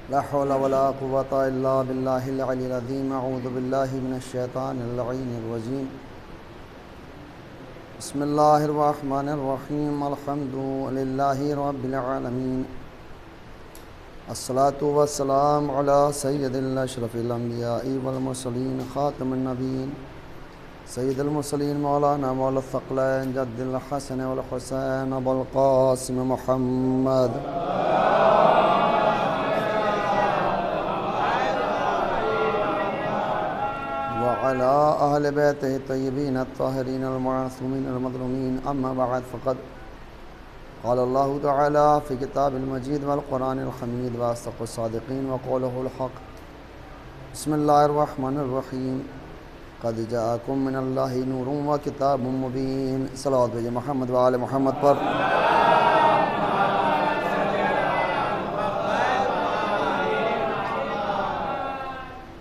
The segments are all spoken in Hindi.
ला हौला वला कुव्वता इल्ला बिल्लाहिल अलिय्यिल अज़ीम। अऊज़ु बिल्लाहि मिनश शैतानिर रजीम। बिस्मिल्लाहिर रहमानिर रहीम। अल्हम्दुलिल्लाहि रब्बिल आलमीन। अस्सलातु वस्सलामु अला सय्यिदिल अशरफिल अंबियाइ वल मुरसलीन खातमुन नबीय्यीन सय्यिदुल मुरसलीन मौलाना मौला थक़लैन जद्दिल हसन वल हुसैन अबुल क़ासिम मुहम्मद व अला अहलि बैतिहि तय्यबीन अत्ताहिरीन अल मासूमीन अल मज़लूमीन। अम्मा बअद फ़क़द क़ाल अल्लाहु तआला फ़ी किताबिल मजीद वल क़ुरानिल हमीद व असदक़ुस सादिक़ीन व क़ौलुहुल हक़। बिस्मिल्लाहिर रहमानिर रहीम। क़द जाअकुम मिनल्लाहि नूरुन व किताबुम मुबीन। सल्लल्लाहु अलैहि मोहम्मद व आले मोहम्मद पर।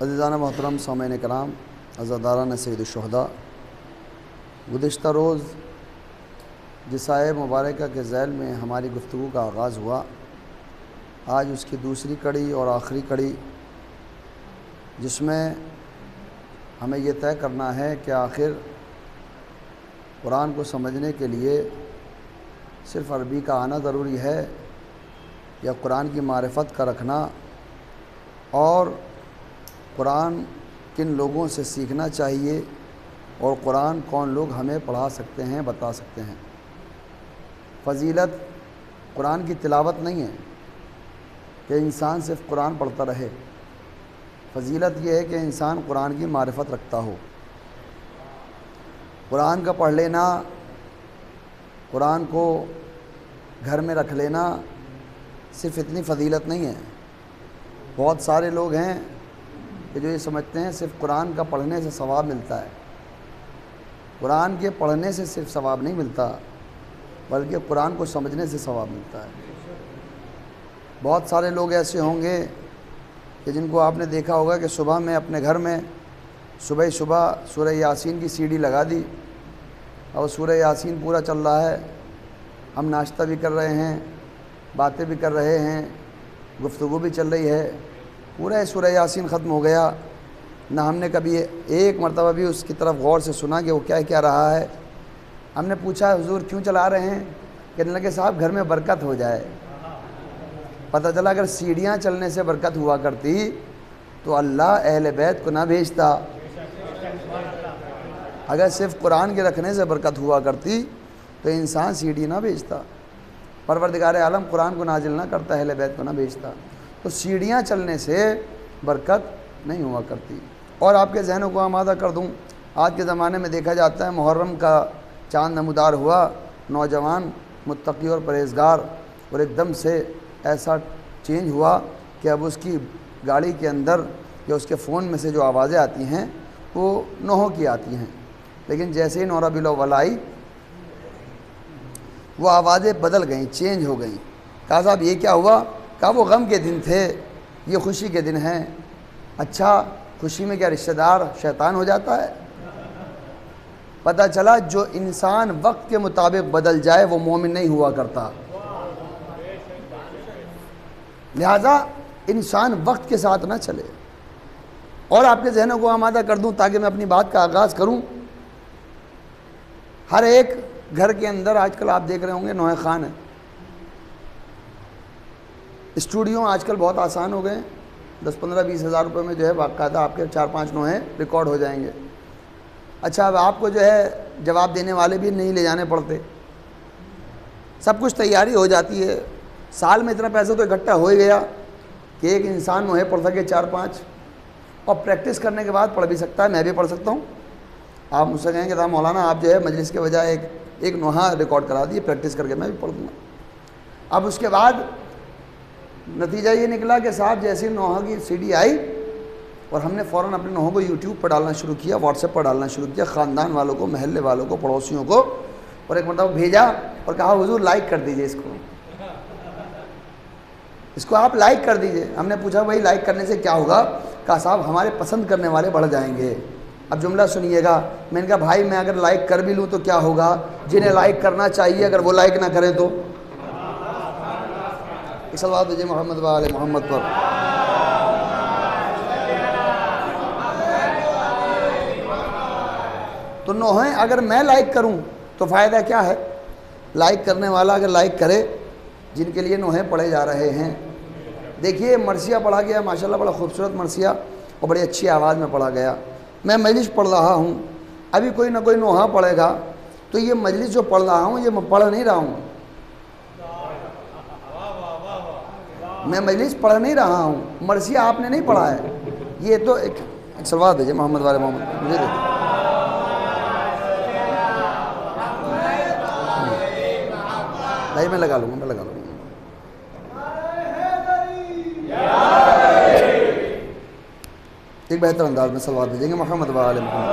अज़ीज़ान मोहतरम सामईन कराम, अज़ादारान सय्यिदुश शुहदा, गुज़िश्ता रोज़ जिस आय मुबारका के ज़ैल में हमारी गुफ्तगू का आगाज़ हुआ, आज उसकी दूसरी कड़ी और आखिरी कड़ी, जिसमें हमें ये तय करना है कि आखिर कुरान को समझने के लिए सिर्फ़ अरबी का आना ज़रूरी है या कुरान की मारिफत का रखना और कुरान किन लोगों से सीखना चाहिए और कुरान कौन लोग हमें पढ़ा सकते हैं, बता सकते हैं। फ़जीलत कुरान की तिलावत नहीं है कि इंसान सिर्फ़ कुरान पढ़ता रहे। फ़जीलत यह है कि इंसान कुरान की मारिफत रखता हो। कुरान का पढ़ लेना, कुरान को घर में रख लेना सिर्फ़ इतनी फ़जीलत नहीं है। बहुत सारे लोग हैं कि जो ये समझते हैं सिर्फ़ कुरान का पढ़ने से सवाब मिलता है। कुरान के पढ़ने से सिर्फ़ सवाब नहीं मिलता, बल्कि कुरान को समझने से सवाब मिलता है। बहुत सारे लोग ऐसे होंगे कि जिनको आपने देखा होगा कि सुबह में अपने घर में सुबह सूरह यासीन की सीडी लगा दी और सूरह यासीन पूरा चल रहा है। हम नाश्ता भी कर रहे हैं, बातें भी कर रहे हैं, गुफ्तगू भी चल रही है, पूरा सूरह यासीन ख़त्म हो गया, ना हमने कभी एक मरतबा भी उसकी तरफ गौर से सुना कि वो क्या क्या रहा है। हमने पूछा हुजूर क्यों चला रहे हैं, कहने लगे साहब घर में बरकत हो जाए। पता चला अगर सीढ़ियाँ चलने से बरकत हुआ करती तो अल्लाह अहले बैत को ना भेजता। अगर सिर्फ़ कुरान के रखने से बरकत हुआ करती तो इंसान सीढ़ी ना भेजता, परवरदिगार आलम कुरान को नाजिल ना करता, अहले बैत को ना भेजता। तो सीढ़ियाँ चलने से बरकत नहीं हुआ करती। और आपके जहनों को आमादा कर दूँ, आज के ज़माने में देखा जाता है मुहर्रम का चाँद नमूदार हुआ, नौजवान मुत्तकी और परहेज़गार, और एकदम से ऐसा चेंज हुआ कि अब उसकी गाड़ी के अंदर या उसके फ़ोन में से जो आवाज़ें आती हैं वो नौहों की आती हैं। लेकिन जैसे ही नौ रबीउल अव्वल आई वो आवाज़ें बदल गईं, चेंज हो गईं। कहा साहब ये क्या हुआ? कहा वो गम के दिन थे, ये खुशी के दिन हैं। अच्छा, खुशी में क्या रिश्तेदार शैतान हो जाता है? पता चला जो इंसान वक्त के मुताबिक बदल जाए वो मोमिन नहीं हुआ करता। लिहाजा इंसान वक्त के साथ ना चले। और आपके जहनों को आमादा कर दूं ताकि मैं अपनी बात का आगाज़ करूं। हर एक घर के अंदर आजकल आप देख रहे होंगे नौहे खान है। स्टूडियो आजकल बहुत आसान हो गए, 10-15-20 हज़ार रुपये में जो है बाकायदा आपके 4-5 नौहे रिकॉर्ड हो जाएंगे। अच्छा, अब आपको जो है जवाब देने वाले भी नहीं ले जाने पड़ते, सब कुछ तैयारी हो जाती है। साल में इतना पैसा तो इकट्ठा हो ही गया कि एक इंसान नोहे पढ़ सके 4-5, और प्रैक्टिस करने के बाद पढ़ भी सकता है। मैं भी पढ़ सकता हूँ। आप मुझसे कहेंगे साहब मौलाना आप जो है मजलिस के बजाय एक नोहा रिकॉर्ड करा दिए, प्रैक्टिस करके मैं भी पढ़ दूँगा। अब उसके बाद नतीजा ये निकला कि साहब जैसे नोहा की सीडी आई और हमने फ़ौरन अपने नोहों को यूट्यूब पर डालना शुरू किया, व्हाट्सएप पर डालना शुरू किया, ख़ानदान वालों को, महल्ले वालों को, पड़ोसियों को, और एक मतलब भेजा और कहा हुजूर लाइक कर दीजिए इसको आप लाइक कर दीजिए। हमने पूछा भाई लाइक करने से क्या होगा? कहा साहब हमारे पसंद करने वाले बढ़ जाएंगे। अब जुमला सुनिएगा। मैंने कहा भाई मैं अगर लाइक कर भी लूँ तो क्या होगा? जिन्हें लाइक करना चाहिए अगर वो लाइक ना करें तो। सल्लल्लाहु अलैहि मोहम्मद व आले मोहम्मद पर। तो नोहें अगर मैं लाइक करूं तो फ़ायदा क्या है? लाइक करने वाला अगर लाइक करे, जिनके लिए नोहें पढ़े जा रहे हैं। देखिए मरसिया पढ़ा गया माशाल्लाह, बड़ा खूबसूरत मरसिया और बड़ी अच्छी आवाज़ में पढ़ा गया। मैं मजलिस पढ़ रहा हूँ, अभी कोई ना कोई नोहा पढ़ेगा, तो ये मजलिस जो पढ़ रहा हूँ ये मैं पढ़ नहीं रहा हूँ, मैं मजलिस पढ़ नहीं रहा हूँ, मरसिया आपने नहीं पढ़ा है। ये तो एक सलवात भेजे मोहम्मद वाले मोहम्मद, मुझे दे भाई, मैं लगा लूँगा, मैं लगा लूँगा। एक बेहतर अंदाज में सलवात भेजेंगे मोहम्मद वाले मोहम्मद।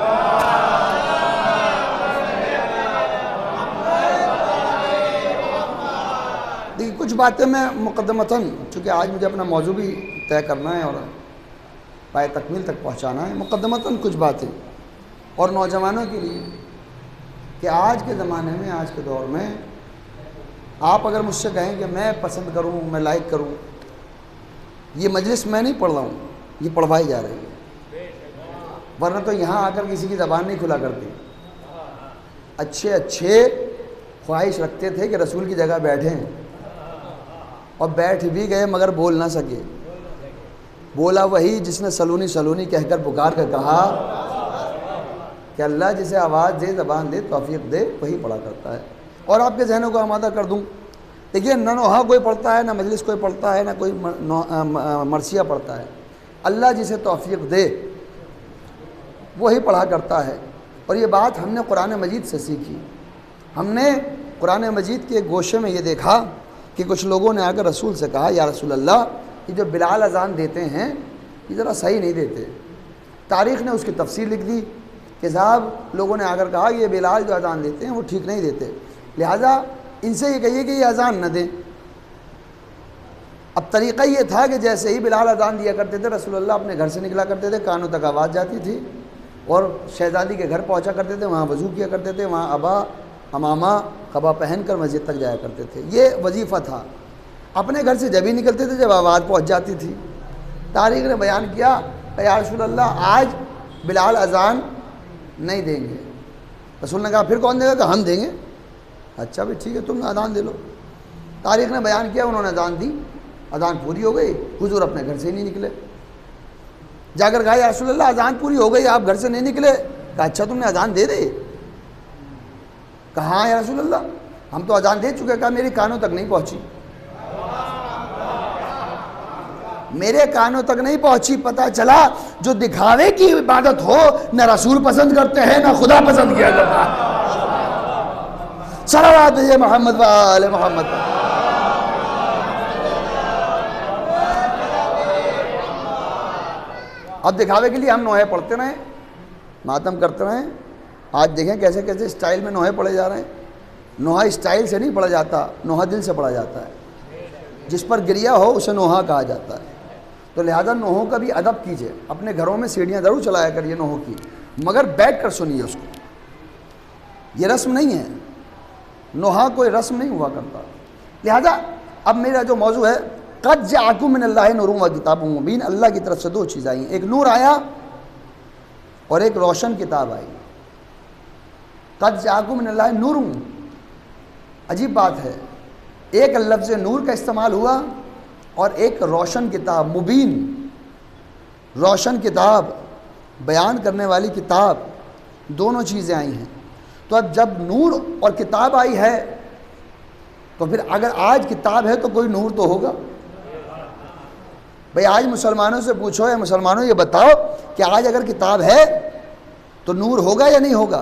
देखिए कुछ बातें मैं मुकद्दमतन, चूँकि आज मुझे अपना मौजू भी तय करना है और पाए तकमील तक पहुँचाना है, मुकद्दमतन कुछ बातें और नौजवानों के लिए कि आज के ज़माने में, आज के दौर में आप अगर मुझसे कहें कि मैं पसंद करूं, मैं लाइक करूं, ये मजलिस मैं नहीं पढ़ रहा हूँ, ये पढ़वाई जा रही है, वरना तो यहाँ आकर किसी की ज़बान नहीं खुला करती। अच्छे अच्छे ख्वाहिश रखते थे कि रसूल की जगह बैठें, और बैठ भी गए मगर बोल ना सके। बोला वही जिसने सलूनी सलूनी कहकर पुकार कर कहा कि अल्लाह जिसे आवाज़ दे, ज़बान दे, तौफीक दे, वही पढ़ा करता है। और आपके जहनों को आमादा कर दूं, देखिए ना नोहा कोई पढ़ता है, ना मजलिस कोई पढ़ता है, ना कोई मरसिया पढ़ता है। अल्लाह जिसे तौफीक दे वही पढ़ा करता है। और ये बात हमने कुरान मजीद से सीखी। हमने कुरान मजीद के गोशे में ये देखा कि कुछ लोगों ने आकर रसूल से कहा, या रसूल अल्लाह, ये जो बिलाल अज़ान देते हैं ये ज़रा सही नहीं देते। तारीख़ ने उसकी तफसीर लिख दी कि साहब लोगों ने आकर कहा ये बिलाल जो अज़ान देते हैं वो ठीक नहीं देते, लिहाजा इनसे ये कहिए कि ये अज़ान न दें। अब तरीक़ा ये था कि जैसे ही बिलाल अज़ान दिया करते थे, रसूलुल्लाह अपने घर से निकला करते थे, कानों तक आवाज़ जाती थी, और शहज़ादी के घर पहुंचा करते थे, वहाँ वज़ू किया करते थे, वहाँ अबा हमामा कबा पहन कर मस्जिद तक जाया करते थे। ये वजीफ़ा था। अपने घर से जब ही निकलते थे जब आवाज़ पहुँच जाती थी। तारीख़ ने बयान किया, या रसूलल्लाह आज बिलाल अज़ान नहीं देंगे। रसूल ने कहा फिर कौन देगा? हम देंगे। अच्छा भी ठीक है, तुम अज़ान दे लो। तारीख़ ने बयान किया, उन्होंने अज़ान दी, अज़ान पूरी हो गई, हुजूर अपने घर से ही नहीं निकले। जाकर कहा या रसूलल्लाह अज़ान पूरी हो गई, आप घर से नहीं निकले? कहा अच्छा तुमने अज़ान दे दी? कहा हाँ या रसूलल्लाह हम तो अज़ान दे चुके। कहा मेरे कानों तक नहीं पहुँची, मेरे कानों तक नहीं पहुँची। पता चला जो दिखावे की इबादत हो न रसूल पसंद करते हैं न खुदा पसंद किया जाता है। सलावत है मोहम्मद वाले मोहम्मद। अब दिखावे के लिए हम नोहे पढ़ते रहें, मातम करते रहें। आज देखें कैसे कैसे स्टाइल में नोहे पढ़े जा रहे हैं। नोहा स्टाइल से नहीं पढ़ा जाता, नोहा दिल से पढ़ा जाता है। जिस पर गिरिया हो उसे नोहा कहा जाता है। तो लिहाजा नोहों का भी अदब कीजिए। अपने घरों में सीढ़ियाँ ज़रूर चलाया करिए नोहों की, मगर बैठ कर सुनिए उसको। ये रस्म नहीं है, नोहा कोई रस्म नहीं हुआ करता। लिहाजा अब मेरा जो मौजू है, क़द जाअकुम मिनल्लाहि नूरुन व किताबुम मुबीन, अल्लाह की तरफ से दो चीज़ आई, एक नूर आया और एक रोशन किताब आई। क़द जाअकुम मिनल्लाहि नूरुन, अजीब बात है, एक लफ्ज़ नूर का इस्तेमाल हुआ और एक रोशन किताब, मुबीन, रोशन किताब, बयान करने वाली किताब, दोनों चीज़ें आई हैं। तो अब जब नूर और किताब आई है तो फिर अगर आज किताब है तो कोई नूर तो होगा। भाई आज मुसलमानों से पूछो, या मुसलमानों ये बताओ कि आज अगर किताब है तो नूर होगा या नहीं होगा?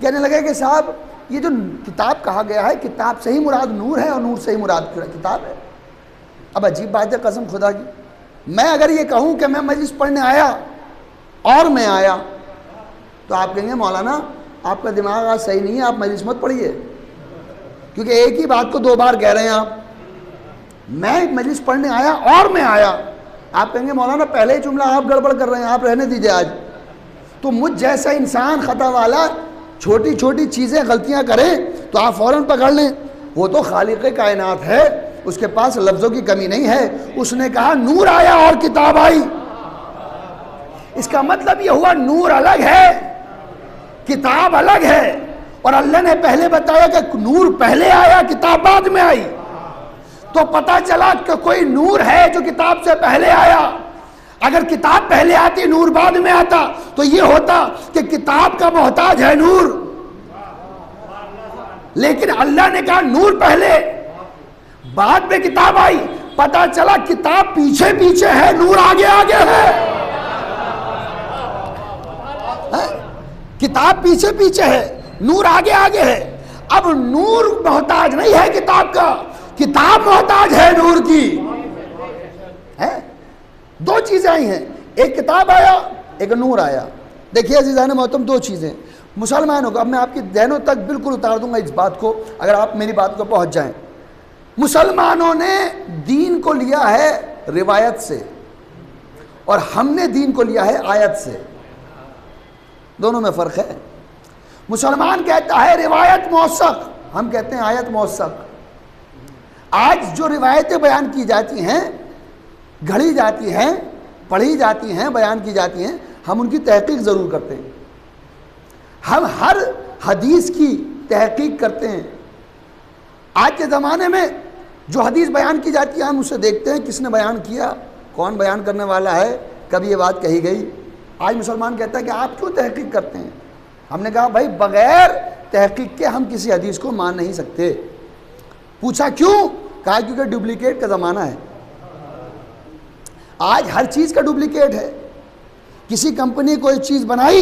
कहने लगे कि साहब ये जो किताब कहा गया है, किताब से ही मुराद नूर है और नूर से ही मुराद किताब है। अब अजीब बात है, कसम खुदा की, मैं अगर ये कहूँ कि मैं मजलिस पढ़ने आया और मैं आया तो आप कहेंगे मौलाना आपका दिमाग आज सही नहीं है, आप मजलिस मत पढ़िए, क्योंकि एक ही बात को दो बार कह रहे हैं आप। मैं मजलिस पढ़ने आया और मैं आया, आप कहेंगे मौलाना पहले ही जुमला आप गड़बड़ कर रहे हैं, आप रहने दीजिए आज। तो मुझ जैसा इंसान खता वाला छोटी छोटी चीज़ें गलतियां करें तो आप फ़ौरन पकड़ लें। वो तो खालिक़े कायनात है, उसके पास लफ्ज़ों की कमी नहीं है। उसने कहा नूर आया और किताब आई, इसका मतलब ये हुआ नूर अलग है, किताब अलग है, और अल्लाह ने पहले बताया कि नूर पहले आया, किताब बाद में आई। तो पता चला कि कोई नूर है जो किताब से पहले आया। अगर किताब पहले आती, नूर बाद में आता, तो ये होता कि किताब का मोहताज है नूर। लेकिन अल्लाह ने कहा नूर पहले, बाद में किताब आई। पता चला किताब पीछे पीछे है, नूर आगे आगे है। किताब पीछे पीछे है, नूर आगे आगे है। अब नूर मोहताज नहीं है किताब का, किताब मोहताज है नूर की। है दो चीजें आई हैं, एक किताब आया, एक नूर आया। देखिए अज़ीज़ान मोहतरम, दो चीजें मुसलमानों को, अब मैं आपकी ज़हनों तक बिल्कुल उतार दूंगा इस बात को, अगर आप मेरी बात को पहुंच जाएं। मुसलमानों ने दीन को लिया है रिवायत से, और हमने दीन को लिया है आयत से। दोनों में फ़र्क है। मुसलमान कहता है रिवायत मौसक, हम कहते हैं आयत मौसक। आज जो रिवायतें बयान की जाती हैं, घड़ी जाती हैं, पढ़ी जाती हैं, बयान की जाती हैं, हम उनकी तहकीक ज़रूर करते हैं। हम हर हदीस की तहकीक करते हैं। आज के ज़माने में जो हदीस बयान की जाती है, हम उसे देखते हैं किसने बयान किया, कौन बयान करने वाला है, कभी ये बात कही गई। आज मुसलमान कहता है कि आप क्यों तहकीक करते हैं। हमने कहा भाई बग़ैर तहकीक के हम किसी हदीस को मान नहीं सकते। पूछा क्यों? कहा क्योंकि डुप्लीकेट का ज़माना है। आज हर चीज़ का डुप्लीकेट है। किसी कंपनी कोई चीज़ बनाई,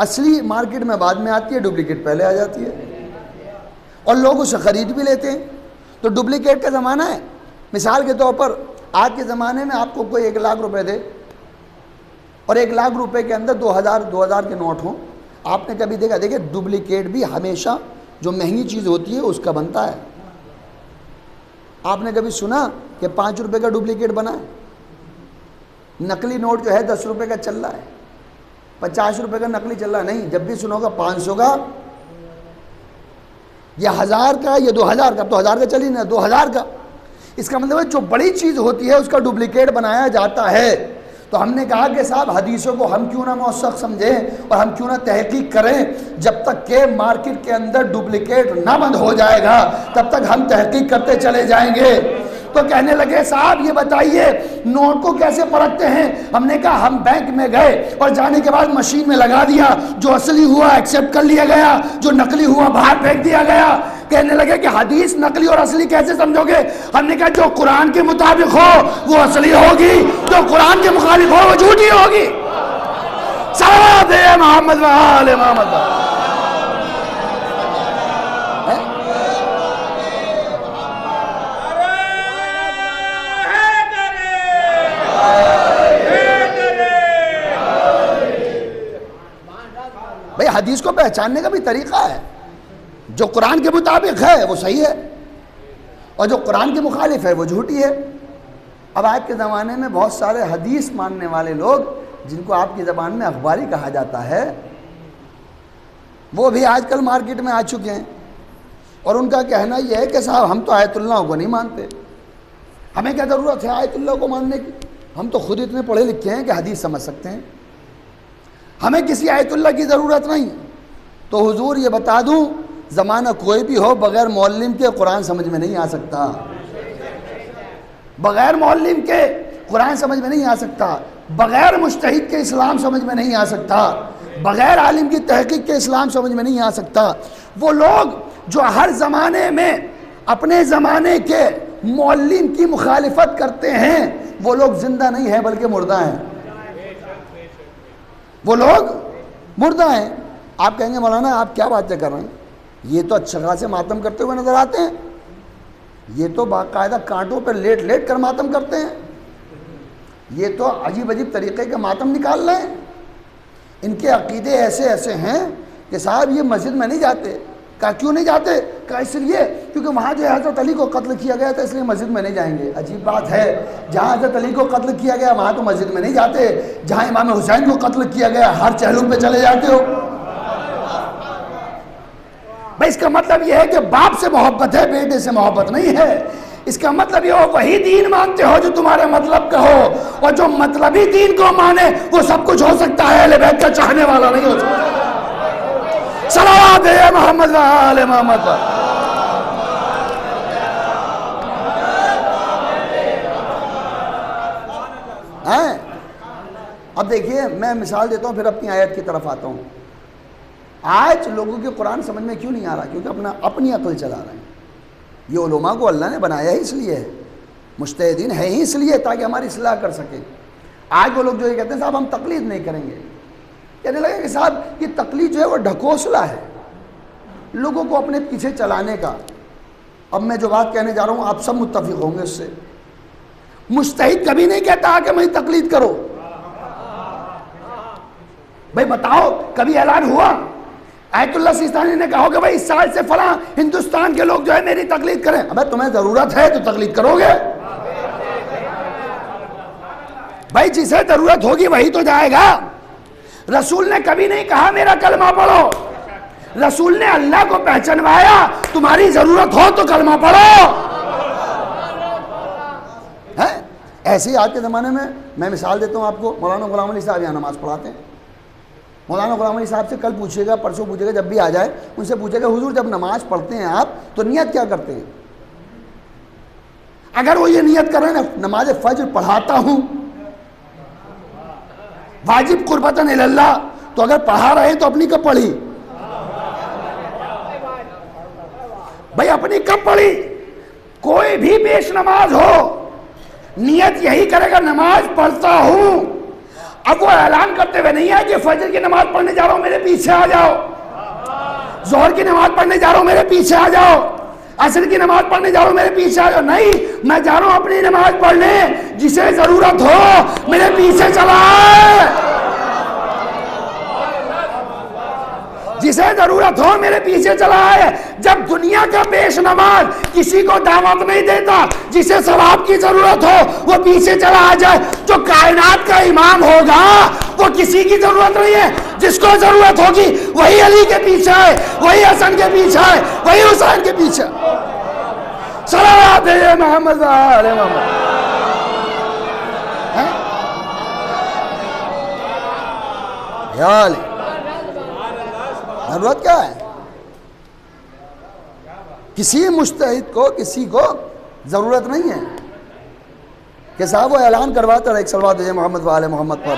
असली मार्केट में बाद में आती है, डुप्लीकेट पहले आ जाती है, और लोग उसे ख़रीद भी लेते हैं। तो डुप्लीकेट का ज़माना है। मिसाल के तौर पर आज के ज़माने में आपको कोई 1 लाख रुपए दे, और 1 लाख रुपए के अंदर 2000 के नोट हों। आपने कभी देखा? देखिए डुप्लीकेट भी हमेशा जो महंगी चीज़ होती है उसका बनता है। आपने कभी सुना कि 5 रुपये का डुप्लीकेट बना है? नकली नोट जो है 10 रुपये का चल रहा है, 50 रुपये का नकली चल रहा है। नहीं, जब भी सुनोगा 500 का या 1000 का या 2000 का, तो 1000 का चल ही ना, 2000 का। इसका मतलब है जो बड़ी चीज़ होती है उसका डुप्लीकेट बनाया जाता है। तो हमने कहा कि साहब हदीसों को हम क्यों ना मौसक समझें और हम क्यों ना तहकीक करें। जब तक के मार्केट के अंदर डुप्लीकेट ना बंद हो जाएगा तब तक हम तहकीक करते चले जाएंगे। तो कहने लगे साहब ये बताइए नोट को कैसे परखते हैं। हमने कहा हम बैंक में गए और जाने के बाद मशीन में लगा दिया, जो असली हुआ एक्सेप्ट कर लिया गया, जो नकली हुआ बाहर फेंक दिया गया। कहने लगे कि हदीस नकली और असली कैसे समझोगे। हमने कहा जो कुरान के मुताबिक हो वो असली होगी, जो कुरान के मुखालिफ हो वो झूठी होगी। सलावत है मोहम्मद व आले मोहम्मद। भाई हदीस को पहचानने का भी तरीका है। जो कुरान के मुताबिक है वो सही है, और जो कुरान के मुखालिफ है वो झूठी है। अब आज के ज़माने में बहुत सारे हदीस मानने वाले लोग, जिनको आपकी ज़बान में अखबारी कहा जाता है, वो भी आजकल मार्केट में आ चुके हैं। और उनका कहना यह है कि साहब हम तो आयतुल्लाह को नहीं मानते, हमें क्या ज़रूरत है आयतुल्लाह को मानने की, हम तो खुद इतने पढ़े लिखे हैं कि हदीस समझ सकते हैं, हमें किसी आयतुल्लाह की ज़रूरत नहीं। तो हुजूर ये बता दूं, ज़माना कोई भी हो बग़ैर मौल्लिम के कुरान समझ में नहीं आ सकता। बग़ैर मौल्लिम के कुरान समझ में नहीं आ सकता, बग़ैर मुज्तहिद के इस्लाम समझ में नहीं आ सकता, बग़ैर आलिम की तहक़ीक़ के इस्लाम समझ में नहीं आ सकता। वो लोग जो हर ज़माने में अपने ज़माने के मौल्लिम की मुखालिफत करते हैं, वो लोग ज़िंदा नहीं हैं बल्कि मुर्दा हैं। वो लोग मुर्दा हैं। आप कहेंगे मौलाना आप क्या बातें कर रहे हैं, ये तो अच्छा खासे मातम करते हुए नजर आते हैं, ये तो बाकायदा कांटों पर लेट लेट कर मातम करते हैं, ये तो अजीब अजीब तरीक़े के मातम निकाल रहे हैं, इनके अक़ीदे ऐसे ऐसे हैं कि साहब ये मस्जिद में नहीं जाते। कहा क्यों नहीं जाते? कहा इसलिए क्योंकि वहाँ जो हज़रत अली को कत्ल किया गया था इसलिए मस्जिद में नहीं जाएंगे। अजीब बात है, जहाँ हज़रत अली को कत्ल किया गया वहाँ तो मस्जिद में नहीं जाते, जहाँ इमाम हुसैन को कत्ल किया गया हर चहलुम पे चले जाते हो। भाई इसका मतलब यह है कि बाप से मोहब्बत है, बेटे से मोहब्बत नहीं है। इसका मतलब ये हो वही दीन मानते हो जो तुम्हारे मतलब का हो, और जो मतलबी दीन को माने वो सब कुछ हो सकता है, अहले बैत का चाहने वाला नहीं हो सकता। सलावत है मोहम्मद व आले मोहम्मद पर। अब देखिए, मैं मिसाल देता हूँ, फिर अपनी आयत की तरफ आता हूँ। आज लोगों के कुरान समझ में क्यों नहीं आ रहा? क्योंकि अपनी अकल चला रहे हैं। ये उलमा को अल्लाह ने बनाया ही इसलिए है, मुज्तहिदीन है ही इसलिए ताकि हमारी इस्लाह कर सके। आज वो लोग जो ये कहते हैं साहब हम तकलीद नहीं करेंगे, कहने लगे कि साहब ये तकलीद जो है वो ढकोसला है लोगों को अपने पीछे चलाने का। अब मैं जो बात कहने जा रहा हूँ आप सब मुत्तफिक होंगे उससे। मुज्तहिद कभी नहीं कहता कि मेरी तकलीद करो। भाई बताओ, कभी ऐलान हुआ आयतुल्लाह सिस्तानी ने कहा कि भाई इस साल से फला हिंदुस्तान के लोग जो है मेरी तकलीद करें? अबे तुम्हें जरूरत है तो तकलीद करोगे भाई, जिसे जरूरत होगी वही तो जाएगा। रसूल ने कभी नहीं कहा मेरा कलमा पढ़ो, रसूल ने अल्लाह को पहचानवाया, तुम्हारी जरूरत हो तो कलमा पढ़ो। है ऐसे ही आज के ज़माने में मैं मिसाल देता हूँ आपको। मौलाना गुलाम अली साहब यहाँ नमाज़ पढ़ाते हैं। मौलाना गुलाम अली साहब से कल पूछिएगा, परसों पूछेगा, जब भी आ जाए उनसे पूछेगा हुजूर जब नमाज पढ़ते हैं आप तो नियत क्या करते हैं? अगर वो ये नियत कर रहे हैं ना नमाज फज्र पढ़ाता हूँ वाजिब कुर्बतन इल्लाह, तो अगर पढ़ा रहे तो अपनी कब पढ़ी भाई? अपनी कब पढ़ी? कोई भी पेश नमाज हो नियत यही करेगा नमाज पढ़ता हूं। अब वो ऐलान करते हुए नहीं है कि फजर की नमाज पढ़ने जा रहा हूं मेरे पीछे आ जाओ, जोहर की नमाज पढ़ने जा रहा हूं मेरे पीछे आ जाओ, असर की नमाज पढ़ने जा रहा हूं मेरे पीछे आ जाओ। नहीं, मैं जा रहा हूं अपनी नमाज पढ़ने, जिसे जरूरत हो मेरे पीछे चला आए, जिसे जरूरत हो मेरे पीछे चला आए। जब दुनिया का पेश नमाज किसी को दावत नहीं देता, जिसे सवाब की जरूरत हो वो पीछे चला आ जाए। जो कायनात का इमाम होगा वो किसी की जरूरत नहीं है, जिसको जरूरत होगी वही अली के पीछे है, वही हसन के पीछे है, वही हुसैन के पीछे। सलावत है मोहम्मद वाले मोहम्मद। जरूरत क्या है? किसी मुज्तहिद को किसी को जरूरत नहीं है कि साहब वो ऐलान करवाता रहे एक सलवात दीजिए मोहम्मद वाले मोहम्मद पर।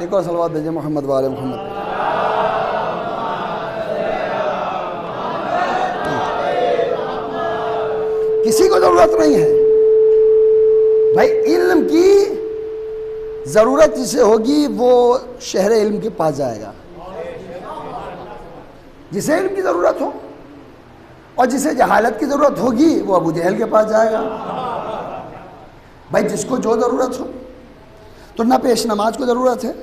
एक और सलवात दीजिए मोहम्मद वाले मोहम्मद पर। किसी को जरूरत नहीं है भाई। इल्म की जरूरत जिसे होगी वो शहर इल्म के पास जाएगा, जिसे इल्म की जरूरत हो, और जिसे जहालत की जरूरत होगी वो अबू जहल के पास जाएगा। भाई जिसको जो जरूरत हो, तो ना पेश नमाज को जरूरत है,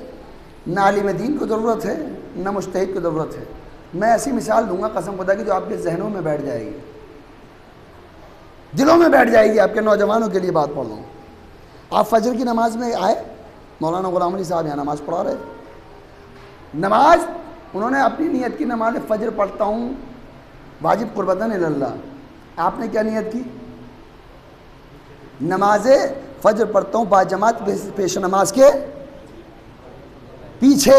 ना आलिम दीन को जरूरत है, ना मुज्तहिद को जरूरत है। मैं ऐसी मिसाल दूंगा कसम खुदा की जो आपके जहनों में बैठ जाएगी, दिलों में बैठ जाएगी। आपके नौजवानों के लिए बात पढ़ लूँ। आप फजर की नमाज में आए, मौलाना गुलाम अली साहब यहाँ नमाज़ पढ़ा रहे। नमाज उन्होंने अपनी नियत की, नमाज फजर पढ़ता हूँ वाजिब कुर्बतन इल्लाह। आपने क्या नियत की? नमाज फजर पढ़ता हूँ बाजमात पेश नमाज के पीछे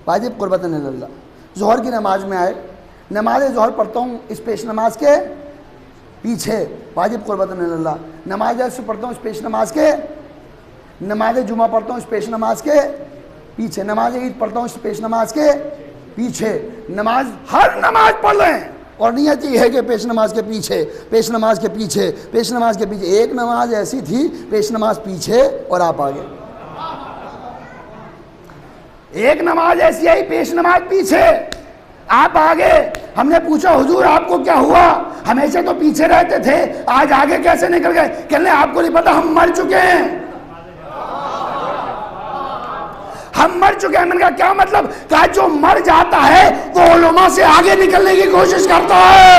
वाजिब कुर्बतन इल्लाह। जोहर की नमाज में आए, नमाज जोहर पढ़ता हूँ इस पेश नमाज के पीछे वाजिब कुर्बतन इल्लाह। नमाज ऐसे पढ़ता हूँ इस पेश नमाज के, नमाज जुमा पढ़ता हूँ इस पेश नमाज के पीछे, नमाज ईद पढ़ता हूँ इस पेश नमाज के पीछे। नमाज हर नमाज पढ़ लें और नियत ये है कि पेश नमाज के पीछे, पेश नमाज के पीछे, पेश नमाज के पीछे। एक नमाज ऐसी थी पेश नमाज पीछे और आप आगे, एक नमाज ऐसी आई पेश नमाज पीछे आप आगे। हमने पूछा हुजूर आपको क्या हुआ, हमेशा तो पीछे रहते थे, आज आगे कैसे निकल गए? कहने आपको नहीं पता हम मर चुके हैं, हम मर चुके हैं। मैंने कहा क्या मतलब? कहा जो मर जाता है वो उलमा से आगे निकलने की कोशिश करता है,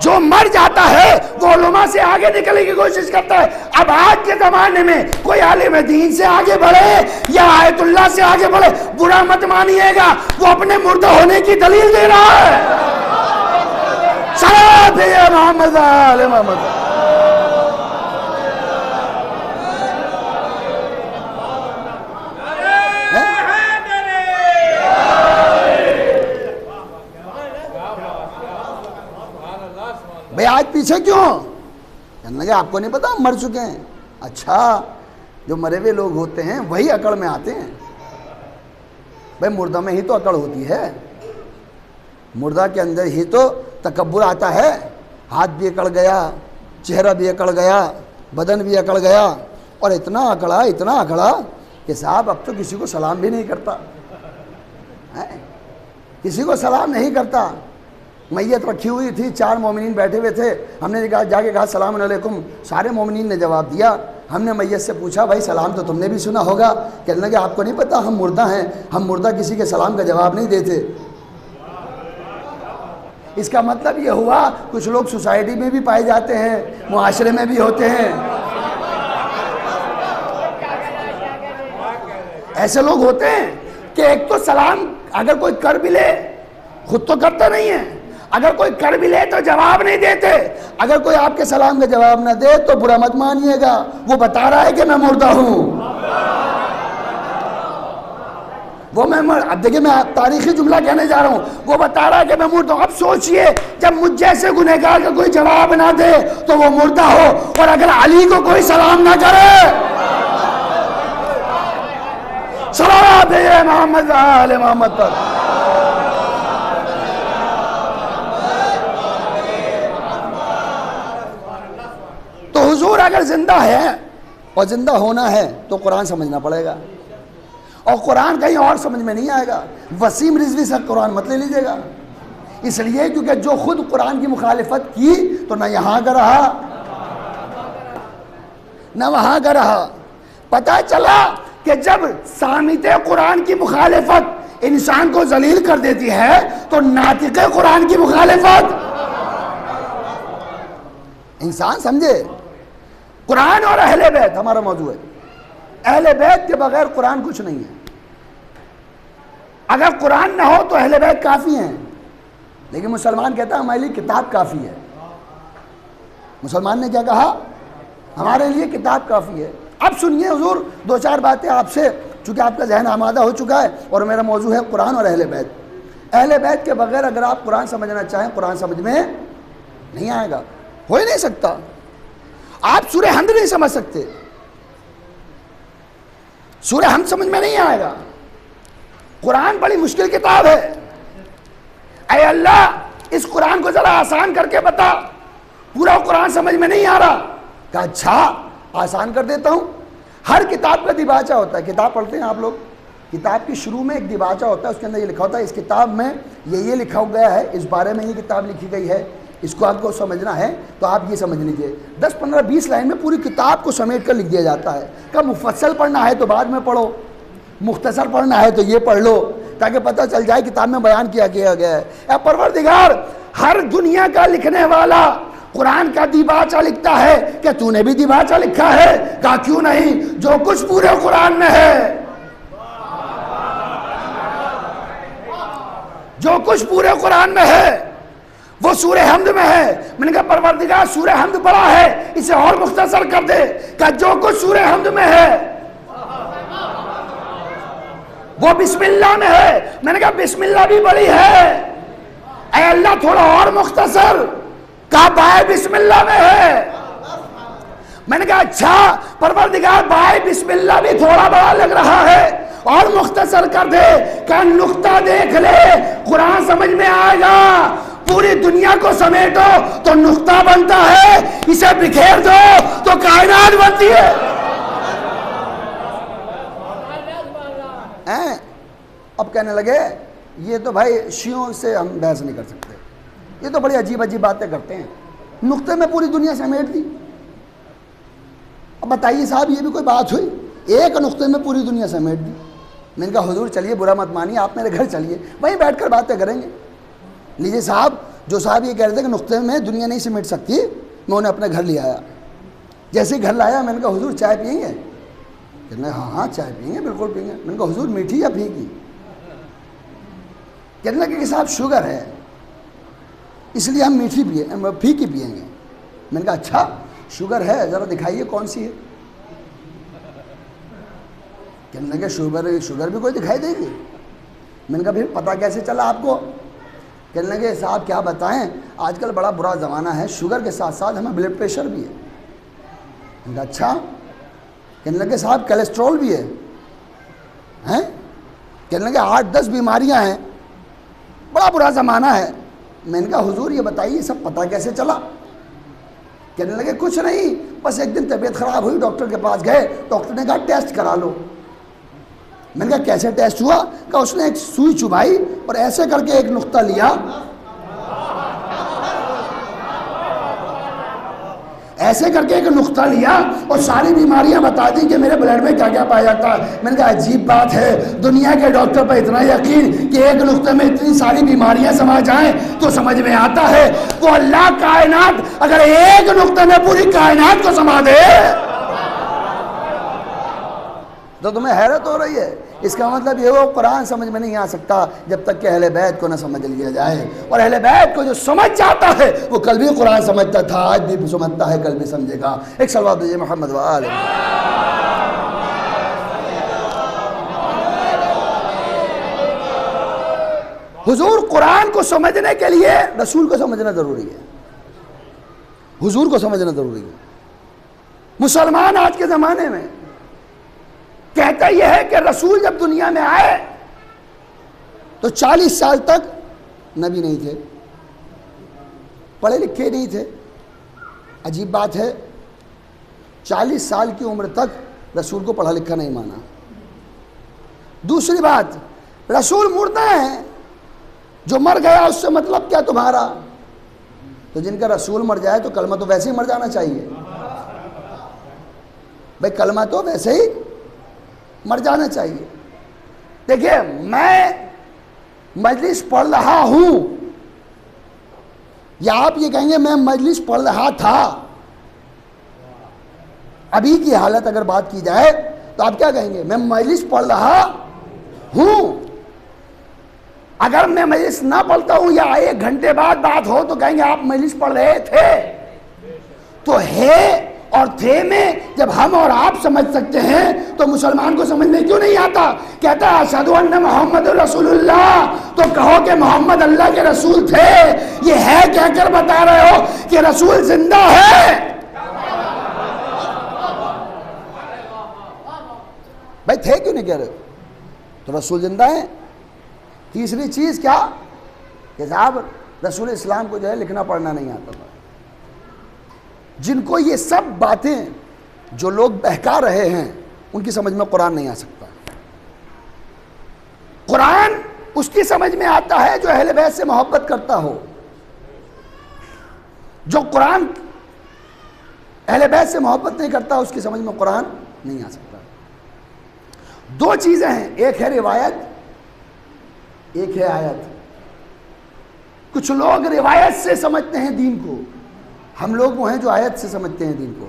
जो मर जाता है वो उलमा से आगे निकलने की कोशिश करता है। अब आज के जमाने में कोई आलिम दीन से आगे बढ़े या आयतुल्लाह से आगे बढ़े, बुरा मत मानिएगा, वो अपने मुर्दा होने की दलील दे रहा है। सलावत है मोहम्मद वाले मोहम्मद। पीछे क्यों? कहने लगे आपको नहीं पता हम मर चुके हैं। अच्छा, जो मरे हुए लोग होते हैं वही अकड़ में आते हैं। भाई मुर्दा में ही तो अकड़ होती है, मुर्दा के अंदर ही तो तकब्बुर आता है। हाथ भी अकड़ गया, चेहरा भी अकड़ गया, बदन भी अकड़ गया, और इतना अकड़ा कि साहब अब तो किसी को सलाम भी नहीं करता है, किसी को सलाम नहीं करता। मैयत रखी हुई थी, 4 मोमिनीन बैठे हुए थे, हमने जाके कहा सलाम अलैकुम, सारे मोमिनीन ने जवाब दिया। हमने मैयत से पूछा भाई सलाम तो तुमने भी सुना होगा? कहने लगे आपको नहीं पता हम मुर्दा हैं, हम मुर्दा किसी के सलाम का जवाब नहीं देते। इसका मतलब ये हुआ कुछ लोग सोसाइटी में भी पाए जाते हैं, मुआशरे में भी होते हैं, ऐसे लोग होते हैं कि एक तो सलाम अगर कोई कर भी ले, खुद तो करता नहीं है, अगर कोई कर भी ले तो जवाब नहीं देते। अगर कोई आपके सलाम का जवाब ना दे तो बुरा मत मानिएगा, वो बता रहा है कि मैं मुर्दा हूं। वो मैं अब देखिए, मैं तारीखी जुमला कहने जा रहा हूं, वो बता रहा है कि मैं मुर्दा हूं। अब सोचिए जब मुझ जैसे गुनहगार का कोई जवाब ना दे तो वो मुर्दा हो, और अगर अली को कोई सलाम ना करे, सलावत है मोहम्मद आले मोहम्मद पर, तो हुजूर अगर जिंदा है और जिंदा होना है तो कुरान समझना पड़ेगा, और कुरान कहीं और समझ में नहीं आएगा। वसीम रिजवी से कुरान मत ले लीजिएगा, इसलिए क्योंकि जो खुद कुरान की मुखालिफत की तो न यहाँ का रहा न वहाँ का रहा। पता चला कि जब सामिते कुरान की मुखालिफत इंसान को जलील कर देती है तो नातिक़े कुरान की मुखालिफत, इंसान समझे, कुरान और अहले बैत हमारा मौजू है। अहले बैत के बगैर कुरान कुछ नहीं है। अगर कुरान ना हो तो अहले बैत काफी हैं, लेकिन मुसलमान कहता है हमारे लिए किताब काफी है। मुसलमान ने क्या कहा? हमारे लिए किताब काफी है। अब सुनिए हुजूर 2-4 बातें आपसे, चूंकि आपका जहन आमादा हो चुका है और मेरा मौजू है कुरान और अहले बैत। अहले बैत के बगैर अगर आप कुरान समझना चाहें, कुरान समझ में नहीं आएगा, हो ही नहीं सकता। आप सूरह हमद नहीं समझ सकते, सूरह हमद समझ में नहीं आएगा। कुरान बड़ी मुश्किल किताब है। ऐ अल्लाह इस कुरान को जरा आसान करके बता, पूरा कुरान समझ में नहीं आ रहा। कहा अच्छा आसान कर देता हूं। हर किताब का दिबाचा होता है, किताब पढ़ते हैं आप लोग, किताब के शुरू में एक दिबाचा होता है, उसके अंदर ये लिखा होता है इस किताब में ये लिखा गया है, इस बारे में ये किताब लिखी गई है, इसको आपको समझना है तो आप ये समझ लीजिए। 10, 15, 20 लाइन में पूरी किताब को समेट कर लिख दिया जाता है। कब मुफस्सल पढ़ना है तो बाद में पढ़ो, मुख्तसर पढ़ना है तो ये पढ़ लो, ताकि पता चल जाए किताब में बयान किया गया है। ए परवरदिगार, हर दुनिया का लिखने वाला कुरान का दिबाचा लिखता है, क्या तूने भी दिबाचा लिखा है? कहा क्यों नहीं, जो कुछ पूरे कुरान में है, जो कुछ पूरे कुरान में है वो सूरह हमद में है। मैंने कहा परवरदिगार सूरह हमद बड़ा है, इसे और मुख्तसर कर दे। कहा जो कुछ सूरह हमद में है वो बिस्मिल्लाह में है। मैंने कहा बिस्मिल्लाह भी बड़ी है। ऐ अल्लाह थोड़ा और मुख्तसर। कहा बाय बिस्मिल्लाह में है। मैंने कहा अच्छा परवरदिगार बाय बिस्मिल्लाह भी थोड़ा बड़ा लग रहा है, और मुख्तसर कर दे। कहा नुक्ता देख ले, कुरान समझ में आएगा। पूरी दुनिया को समेटो तो नुक्ता बनता है, इसे बिखेर दो तो कायनात बनती है। अब कहने लगे ये तो भाई शियों से हम बहस नहीं कर सकते, ये तो बड़ी अजीब अजीब बातें करते हैं, नुक्ते में पूरी दुनिया समेट दी। अब बताइए साहब ये भी कोई बात हुई? एक नुक्ते में पूरी दुनिया समेट दी। मैंने कहा हुजूर चलिए बुरा मत मानिए, आप मेरे घर चलिए, वहीं बैठकर बातें करेंगे। लीजिए साहब, जो साहब ये कह रहे थे कि नुक्ते में दुनिया नहीं समेट सकती, मैं उन्हें अपने घर ले आया। जैसे ही घर लाया मैंने कहा हुजूर चाय पियेंगे? कहने हाँ हाँ चाय पियेंगे, बिल्कुल पियेंगे। मैंने कहा हुजूर मीठी या फीकी? कहने लगे कि साहब शुगर है इसलिए हम मीठी फीकी पियेंगे। मैंने कहा अच्छा शुगर है, ज़रा दिखाइए कौन सी है। कहने लगे शुगर भी कोई दिखाई देगी? मैंने कहा फिर पता कैसे चला आपको? कहने लगे साहब क्या बताएं, आजकल बड़ा बुरा ज़माना है, शुगर के साथ साथ हमें ब्लड प्रेशर भी है। मैंने कहा अच्छा। कहने लगे साहब कोलेस्ट्रॉल भी है, हैं? कहने लगे 8-10 बीमारियां हैं, बड़ा बुरा ज़माना है। मैंने कहा हुजूर ये बताइए सब पता कैसे चला? कहने लगे कुछ नहीं, बस एक दिन तबीयत ख़राब हुई, डॉक्टर के पास गए, डॉक्टर ने कहा टेस्ट करा लो। मैंने कहा कैसे टेस्ट हुआ? कहा उसने एक सुई चुभाई और ऐसे करके एक नुक्ता लिया, ऐसे करके एक नुक्ता लिया और सारी बीमारियां बता दी कि मेरे ब्लड में क्या क्या पाया जाता है। मैंने कहा अजीब बात है, दुनिया के डॉक्टर पर इतना यकीन कि एक नुक्ते में इतनी सारी बीमारियां समा जाएं तो समझ में आता है वो अल्लाह कायनात अगर एक नुक्ते में पूरी कायनात को समा दे तो तुम्हें हैरत हो रही है। इसका मतलब ये वो कुरान समझ में नहीं आ सकता जब तक कि अहले बैत को न समझ लिया जाए। और अहले बैत को जो समझ जाता है वो कल भी कुरान समझता था, आज भी समझता है, कल भी समझेगा। एक सलवात दीजिए मोहम्मद वाले। हुजूर कुरान को समझने के लिए रसूल को समझना जरूरी है, हुजूर को समझना जरूरी है। मुसलमान आज के जमाने में कहता यह है कि रसूल जब दुनिया में आए तो 40 साल तक नबी नहीं थे, पढ़े लिखे नहीं थे। अजीब बात है, 40 साल की उम्र तक रसूल को पढ़ा लिखा नहीं माना। दूसरी बात, रसूल मुर्दा है, जो मर गया उससे मतलब क्या तुम्हारा? तो जिनका रसूल मर जाए तो कलमा तो वैसे ही मर जाना चाहिए भाई, कलमा तो वैसे ही मर जाना चाहिए। देखिए मैं मजलिस पढ़ रहा हूं या आप ये कहेंगे मैं मजलिस पढ़ रहा था, अभी की हालत अगर बात की जाए तो आप क्या कहेंगे? मैं मजलिस पढ़ रहा हूं। अगर मैं मजलिस ना पढ़ता हूं या 1 घंटे बाद बात हो तो कहेंगे आप मजलिस पढ़ रहे थे। तो है और थे में जब हम और आप समझ सकते हैं तो मुसलमान को समझ में क्यों नहीं आता? कहता है अशहदु अन्ना मुहम्मद रसूलुल्लाह, तो कहो कि मोहम्मद अल्लाह के रसूल थे। ये है कहकर बता रहे हो कि रसूल जिंदा है। भाई थे क्यों नहीं कह रहे? तो रसूल जिंदा है। तीसरी चीज क्या कि साहब रसूल इस्लाम को जो है लिखना पढ़ना नहीं आता था। जिनको ये सब बातें जो लोग बहका रहे हैं उनकी समझ में कुरान नहीं आ सकता। कुरान उसकी समझ में आता है जो अहले बैत से मोहब्बत करता हो। जो कुरान अहले बैत से मोहब्बत नहीं करता उसकी समझ में कुरान नहीं आ सकता। 2 चीजें हैं, एक है रिवायत, एक है आयत। कुछ लोग रिवायत से समझते हैं दीन को, हम लोग वो हैं जो आयत से समझते हैं दीन को।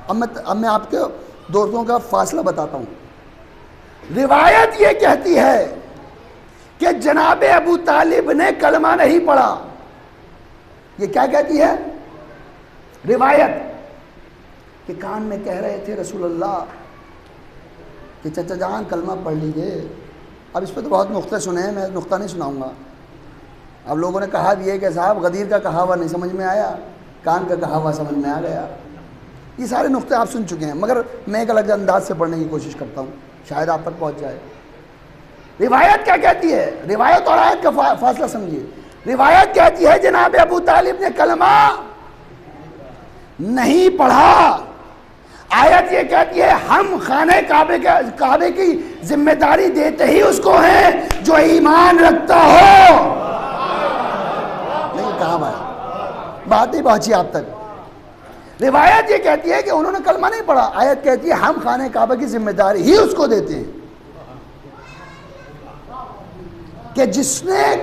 अब मैं आपके दोस्तों का फासला बताता हूं। रिवायत ये कहती है कि जनाब अबू तालिब ने कलमा नहीं पढ़ा। ये क्या कहती है रिवायत? कि कान में कह रहे थे रसूलुल्लाह कि चचा जान कलमा पढ़ लीजिए। अब इस पर तो बहुत नुक्ते सुने हैं, मैं नुक्ता नहीं सुनाऊंगा। अब लोगों ने कहा भी है कि साहब गदीर का कहावा नहीं समझ में आया, कान का कहावा समझ में आ गया। ये सारे नुक्ते आप सुन चुके हैं, मगर मैं एक अलग अंदाज से पढ़ने की कोशिश करता हूँ, शायद आप तक पहुँच जाए। रिवायत क्या कहती है? रिवायत और आयत का फासला समझिए। रिवायत कहती है जनाब अबू तालिब ने कलमा नहीं पढ़ा। आयत ये कहती है हम खाने काबे की जिम्मेदारी देते ही उसको हैं जो ईमान रखता हो। नहीं कहा भाई, बात नहीं पहुंची आप तक। रिवायत ये कहती है कि उन्होंने कलमा नहीं पढ़ा, आयत कहती है हम खाने काबा की जिम्मेदारी ही उसको देते हैं कि जिसने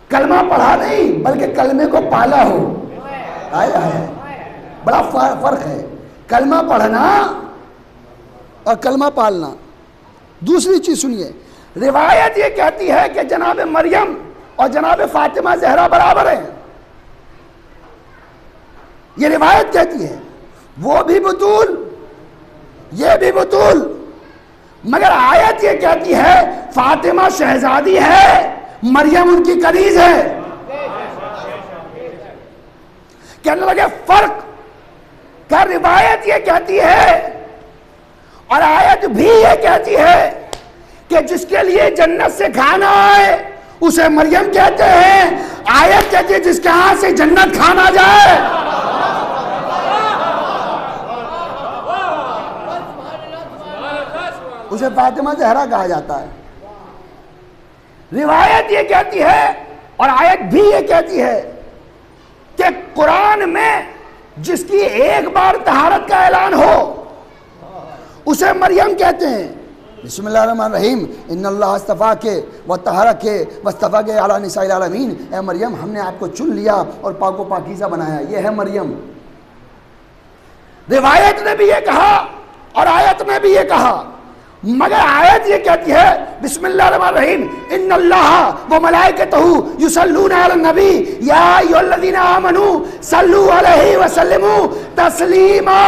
कलमा पढ़ा नहीं बल्कि कलमे को पाला हो। आया है, बड़ा फर्क है कलमा पढ़ना और कलमा पालना। दूसरी चीज सुनिए, रिवायत ये कहती है कि जनाब मरियम और जनाब फातिमा जहरा बराबर हैं। ये रिवायत कहती है, वो भी बतूल ये भी बतूल। मगर आयत ये कहती है फातिमा शहजादी है, मरियम उनकी कनीज है। कहने लगे फर्क क्या, रिवायत ये कहती है और आयत भी ये कहती है कि जिसके लिए जन्नत से खाना आए उसे मरियम कहते हैं, आयत कहती है जिसके हाथ से जन्नत खाना जाए उसे फातिमा ज़हरा कहा जाता है। रिवायत ये कहती है और आयत भी ये कहती है कि कुरान में जिसकी एक बार तहारत का ऐलान हो उसे मरियम कहते हैं। बिस्मिल्लाहिर्रहमानिर्रहीम, इन्नल्लाह अस्तफा के व तहरा के वस्तफा के अला निसाइल आलमीन। ए मरियम, हमने आपको चुन लिया और पाको पाकीज़ा बनाया, ये है मरियम। रिवायत ने भी ये कहा और आयत ने भी ये कहा, मगर आयत ये कहती है बिस्मिल्लाहिर्रहमानिर्रहीम, इन्नल्लाह व मलाइकतहू युसल्लूना अलन नबी या अय्युहल्लज़ीना आमनू सल्लू अलैहि व सल्लिमू तस्लीमा।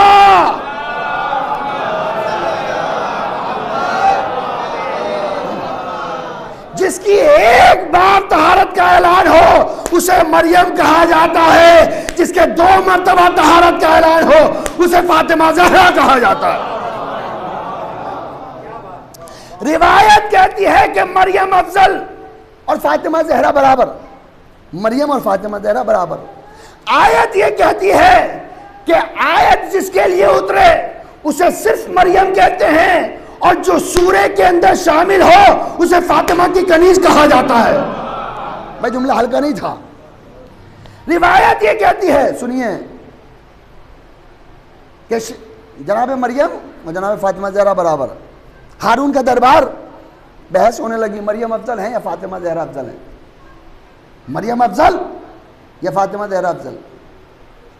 जिसकी एक बार तहारत का ऐलान हो उसे मरियम कहा जाता है, जिसके 2 मरतबा तहारत का ऐलान हो उसे फातिमा ज़हरा कहा जाता है। रिवायत कहती है कि मरियम अफजल और फातिमा ज़हरा बराबर, मरियम और फातिमा ज़हरा बराबर। आयत ये कहती है कि आयत जिसके लिए उतरे उसे सिर्फ मरियम कहते हैं और जो सूरे के अंदर शामिल हो उसे फातिमा की कनीज कहा जाता है। भाई जुमला हल्का नहीं था। रिवायत ये कहती है, सुनिए, कि जनाब मरियम और जनाब फातिमा ज़हरा बराबर। हारून का दरबार बहस होने लगी, मरियम अफजल है या फातिमा ज़हरा अफजल है, मरियम अफजल या फातिमा ज़हरा अफजल।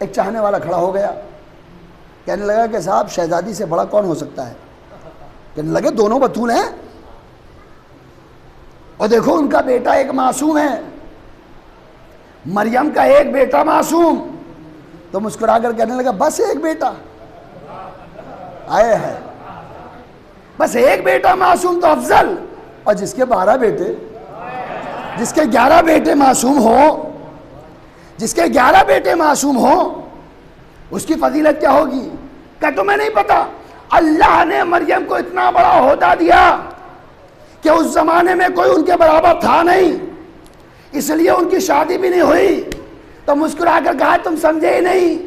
एक चाहने वाला खड़ा हो गया, कहने लगा कि साहब शहजादी से बड़ा कौन हो सकता है। कहने लगे दोनों बतूल हैं और देखो उनका बेटा एक मासूम है, मरियम का एक बेटा मासूम। तो मुस्कुराकर कहने लगा बस एक बेटा आए है, बस एक बेटा मासूम तो अफजल, और जिसके 12 बेटे, जिसके 11 बेटे मासूम हो, जिसके 11 बेटे मासूम हो उसकी फजीलत क्या होगी। क्या तुम्हें नहीं पता अल्लाह ने मरियम को इतना बड़ा ओहदा दिया कि उस जमाने में कोई उनके बराबर था नहीं, इसलिए उनकी शादी भी नहीं हुई। तो मुस्कुराकर कहा तुम समझे ही नहीं,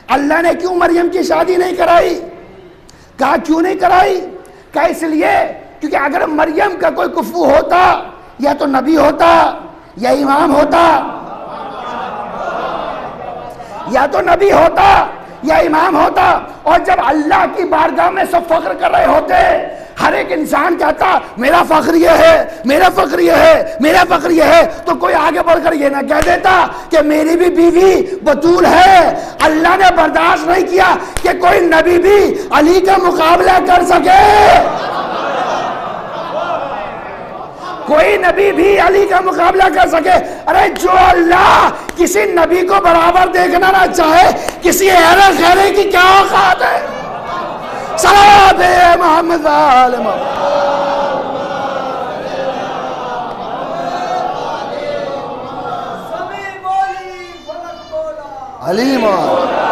अल्लाह ने क्यों मरियम की शादी नहीं कराई। कहा क्यों नहीं कराई, कहा इसलिए क्योंकि अगर मरियम का कोई कुफू होता या तो नबी होता या इमाम होता, या तो नबी होता या इमाम होता, और जब अल्लाह की बारगाह में सब फख्र कर रहे होते, हर एक इंसान कहता मेरा फख्र ये है, मेरा फख्र ये है, मेरा फख्र ये है, तो कोई आगे बढ़कर ये ना कह देता कि मेरी भी बीवी बतूल है। अल्लाह ने बर्दाश्त नहीं किया कि कोई नबी भी अली का मुकाबला कर सके, कोई नबी भी अली का मुकाबला कर सके। अरे जो अल्लाह किसी नबी को बराबर देखना ना चाहे, किसी ऐरे खैरे की क्या औकात है। सलात है मोहम्मद अली मौला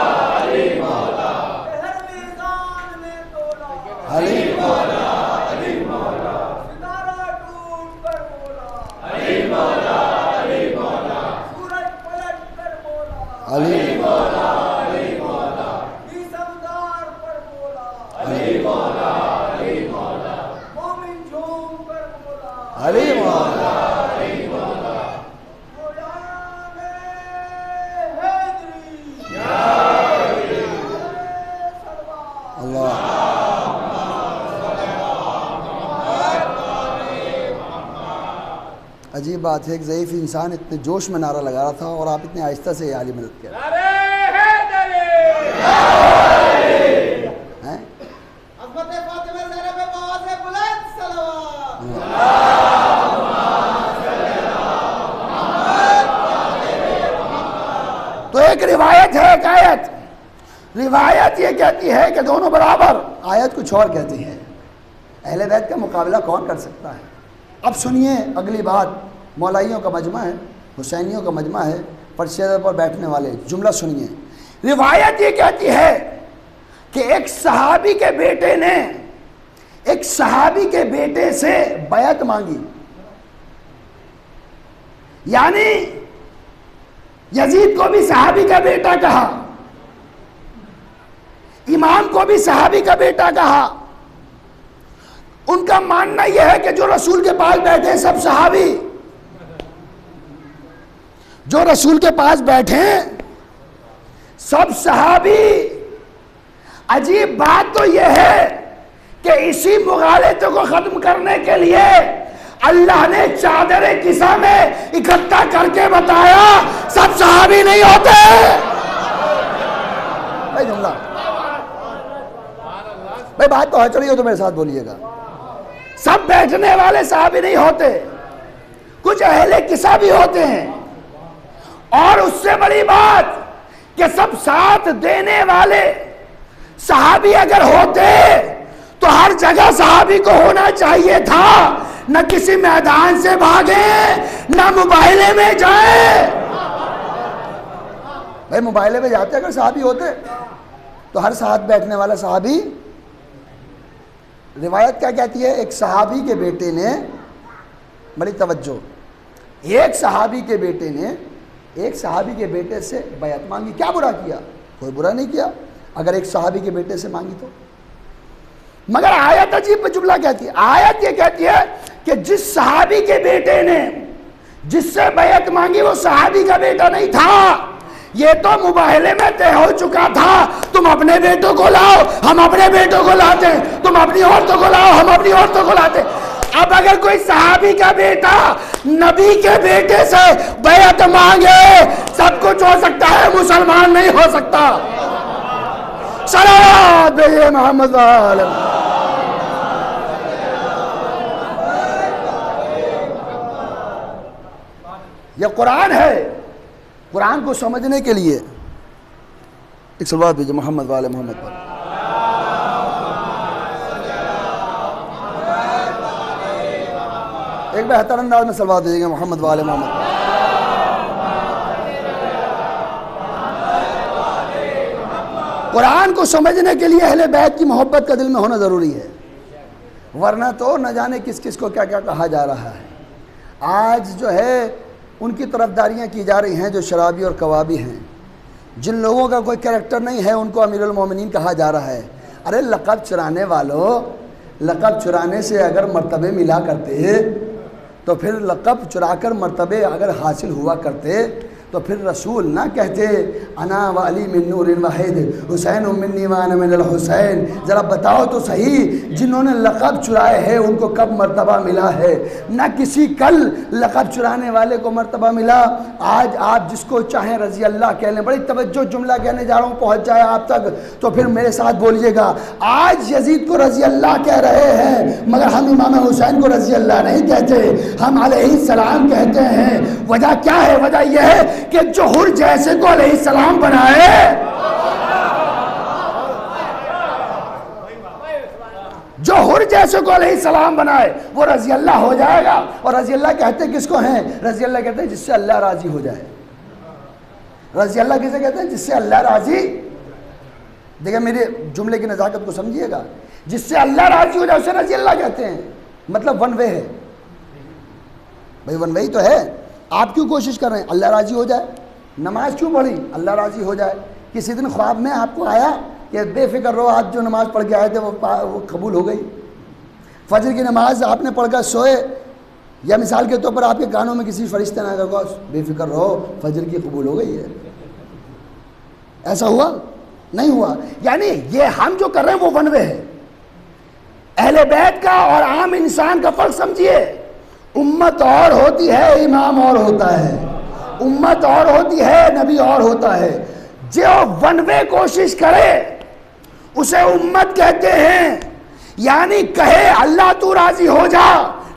अजीब बात है, एक ज़ईफ़ इंसान इतने जोश में नारा लगा रहा था और आप इतने आहिस्ता से आली मदद कर रहे हैं। तो एक रिवायत है, एक आयत। रिवायत ये कहती है कि दोनों बराबर, आयत कुछ और कहती है। अहले बैत का मुकाबला कौन कर सकता है। अब सुनिए अगली बात, मौलाइयों का मजमा है, हुसैनियों का मजमा है, परशेदर पर बैठने वाले। जुमला सुनिए, रिवायत ये कहती है कि एक सहाबी के बेटे ने एक सहाबी के बेटे से बैत मांगी, यानी यजीद को भी सहाबी का बेटा कहा, इमाम को भी सहाबी का बेटा कहा। उनका मानना यह है कि जो रसूल के पास बैठे सब सहाबी, जो रसूल के पास बैठे सब सहाबी। अजीब बात तो यह है कि इसी मुगालते को खत्म करने के लिए अल्लाह ने चादर किसा में इकट्ठा करके बताया सब सहाबी नहीं होते। भाई जुमला, भाई बात तो चलिए तो मेरे साथ बोलिएगा। सब बैठने वाले सहाबी नहीं होते, कुछ अहले किसा भी होते हैं। और उससे बड़ी बात कि सब साथ देने वाले सहाबी अगर होते तो हर जगह सहाबी को होना चाहिए था, न किसी मैदान से भागे न मुबाइले में जाए। भाई मुबाइले में जाते अगर सहाबी होते तो हर साथ बैठने वाला सहाबी। रिवायत क्या कहती है, एक सहाबी के बेटे ने, बड़ी तवज्जो, एक सहाबी के बेटे ने एक सहाबी के बेटे से बैत मांगी। क्या बुरा किया? कोई बुरा नहीं किया अगर एक सहाबी के बेटे से मांगी तो। मगर आयत अजीब जुमला कहती है, आयत ये कहती है कि जिस सहाबी के बेटे ने जिससे बैत मांगी वो सहाबी का बेटा नहीं था, ये तो मुबाहले में तय हो चुका था। तुम अपने बेटों को लाओ, हम अपने बेटों को लाते, तुम अपनी औरतों को लाओ, हम अपनी औरतों को लाते। अब अगर कोई सहाबी का बेटा नबी के बेटे से बैत मांगे, सब कुछ हो सकता है, मुसलमान नहीं हो सकता। सलावत भेजिए मोहम्मद वाले। यह कुरान है, कुरान को समझने के लिए एक सलावत भेजिए मोहम्मद वाले मोहम्मद पर। एक बेहतर अंदाज में सलवात दीजिएगा मोहम्मद वाले मोहम्मद। कुरान को समझने के लिए अहले बैत की मोहब्बत का दिल में होना ज़रूरी है, वरना तो न जाने किस किस को क्या क्या कहा जा रहा है। आज जो है उनकी तरफदारियाँ की जा रही हैं जो शराबी और कवाबी हैं, जिन लोगों का कोई कैरेक्टर नहीं है उनको अमीरुल मोमिनीन कहा जा रहा है। अरे लक़ब चुराने वालों, लक़ब चुराने से अगर मर्तबे मिला करते तो फिर लक़ब चुराकर मर्तबे अगर हासिल हुआ करते तो फिर रसूल ना कहते अना व अली मिन नूरिन वाहिद हुसैन मिन्नी व अना मिनल हुसैन। ज़रा बताओ तो सही, जिन्होंने लक़ब चुराए हैं उनको कब मर्तबा मिला है? ना किसी कल लक़ब चुराने वाले को मर्तबा मिला। आज आप जिसको चाहें रज़ी अल्लाह कह लें। बड़ी तवज्जो जुमला कहने जा रहा हूँ, पहुँच जाए आप तक तो फिर मेरे साथ बोलिएगा। आज यजीद को रज़ी अल्लाह कह रहे हैं, मगर हम इमाम हुसैन को रज़ी अल्लाह नहीं कहते, हम अलैहिस्सलाम कहते हैं। वजह क्या है? वजह यह है कि जोहर जैसे को अलैहिस्सलाम बनाए, जोहर जैसे को अलैहिस्सलाम बनाए वो रज़ी अल्लाह हो जाएगा। और रज़ी अल्लाह कहते किसको हैं? रज़ी अल्लाह कहते हैं जिससे अल्लाह राजी हो जाए। रज़ी अल्लाह किसे कहते हैं? जिससे अल्लाह राजी। देखिए मेरे जुमले की नज़ाकत को समझिएगा, जिससे अल्लाह राजी हो जाए उसे रज़ी अल्लाह कहते हैं। मतलब वन वे है भाई, वन वे ही तो है। आप क्यों कोशिश कर रहे हैं? अल्लाह राजी हो जाए। नमाज क्यों पढ़ी? अल्लाह राजी हो जाए। किसी दिन ख्वाब में आपको आया कि बेफिक्र रहो, आज जो नमाज पढ़ के आए थे वो कबूल हो गई। फजर की नमाज आपने पढ़कर सोए, या मिसाल के तौर पर आपके कानों में किसी फरिश्ते ने कहा बेफिक्र रहो फजर की कबूल हो गई है, ऐसा हुआ? नहीं हुआ। यानी ये हम जो कर रहे हैं वो वन वे है। अहले बैत का और आम इंसान का फर्क समझिए। उम्मत और होती है, इमाम और होता है। उम्मत और होती है, नबी और होता है। जो वन वे कोशिश करे उसे उम्मत कहते हैं। यानी कहे अल्लाह तू राजी हो जा,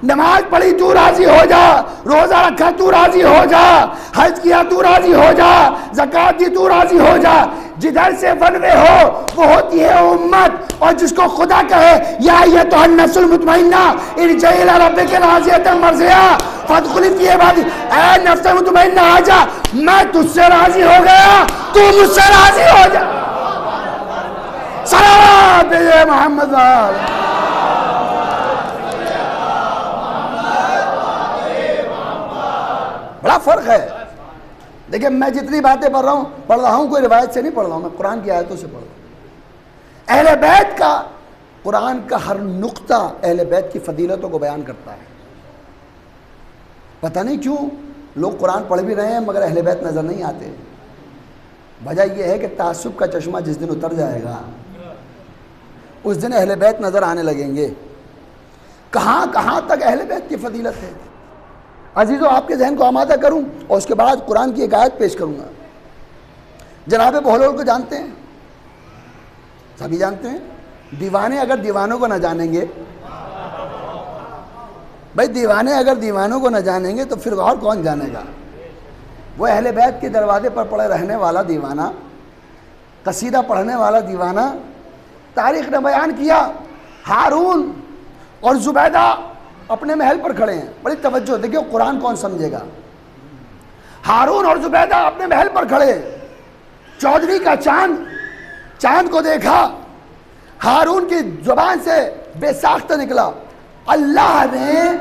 नमाज पढ़ी तू राजी हो जा, रोजा रखा तू राजी हो जा, हज किया तू राजी हो जा, ज़कात दी तू राजी हो जा। जिधर से वनवे हो वो होती है उम्मत। और जिसको खुदा कहे या ये तो नफ्सुल मुतमइन्ना इरजिई इला रब्बिका राज़ियतन मर्ज़िया फदखुली फी इबादी, ऐ नफ्स मुतमइन्ना आजा, मैं तुझसे राजी हो गया, तू मुझसे राजी हो जा। सलावत भेजे मोहम्मद। बड़ा फर्क है। देखिए मैं जितनी बातें पढ़ रहा हूं कोई रिवायत से नहीं पढ़ रहा हूं, मैं कुरान की आयतों से पढ़ रहा हूं। अहले बैत का कुरान का हर नुक्ता अहले बैत की फजीलतों को बयान करता है। पता नहीं क्यों लोग कुरान पढ़ भी रहे हैं मगर अहले बैत नजर नहीं आते। वजह यह है कि तासुब का चश्मा जिस दिन उतर जाएगा उस दिन अहले बैत नजर आने लगेंगे। कहां कहां तक अहले बैत की फजीलत है। अजीजों, आपके जहन को आमादा करूं और उसके बाद कुरान की एक आयत पेश करूंगा। जनाब बहलोल को जानते हैं? सभी जानते हैं। दीवाने अगर दीवानों को न जानेंगे, भाई दीवाने अगर दीवानों को न जानेंगे तो फिर और कौन जानेगा। वो अहले बैत के दरवाजे पर पड़े रहने वाला दीवाना, कसीदा पढ़ने वाला दीवाना। तारीख ने बयान किया, हारून और जुबैदा अपने महल पर खड़े हैं। बड़ी तवज्जो, देखिए कुरान कौन समझेगा। हारून और जुबैदा अपने महल पर खड़े, चौधरी का चांद को देखा। हारून की जुबान से बेसाख्त निकला, अल्लाह ने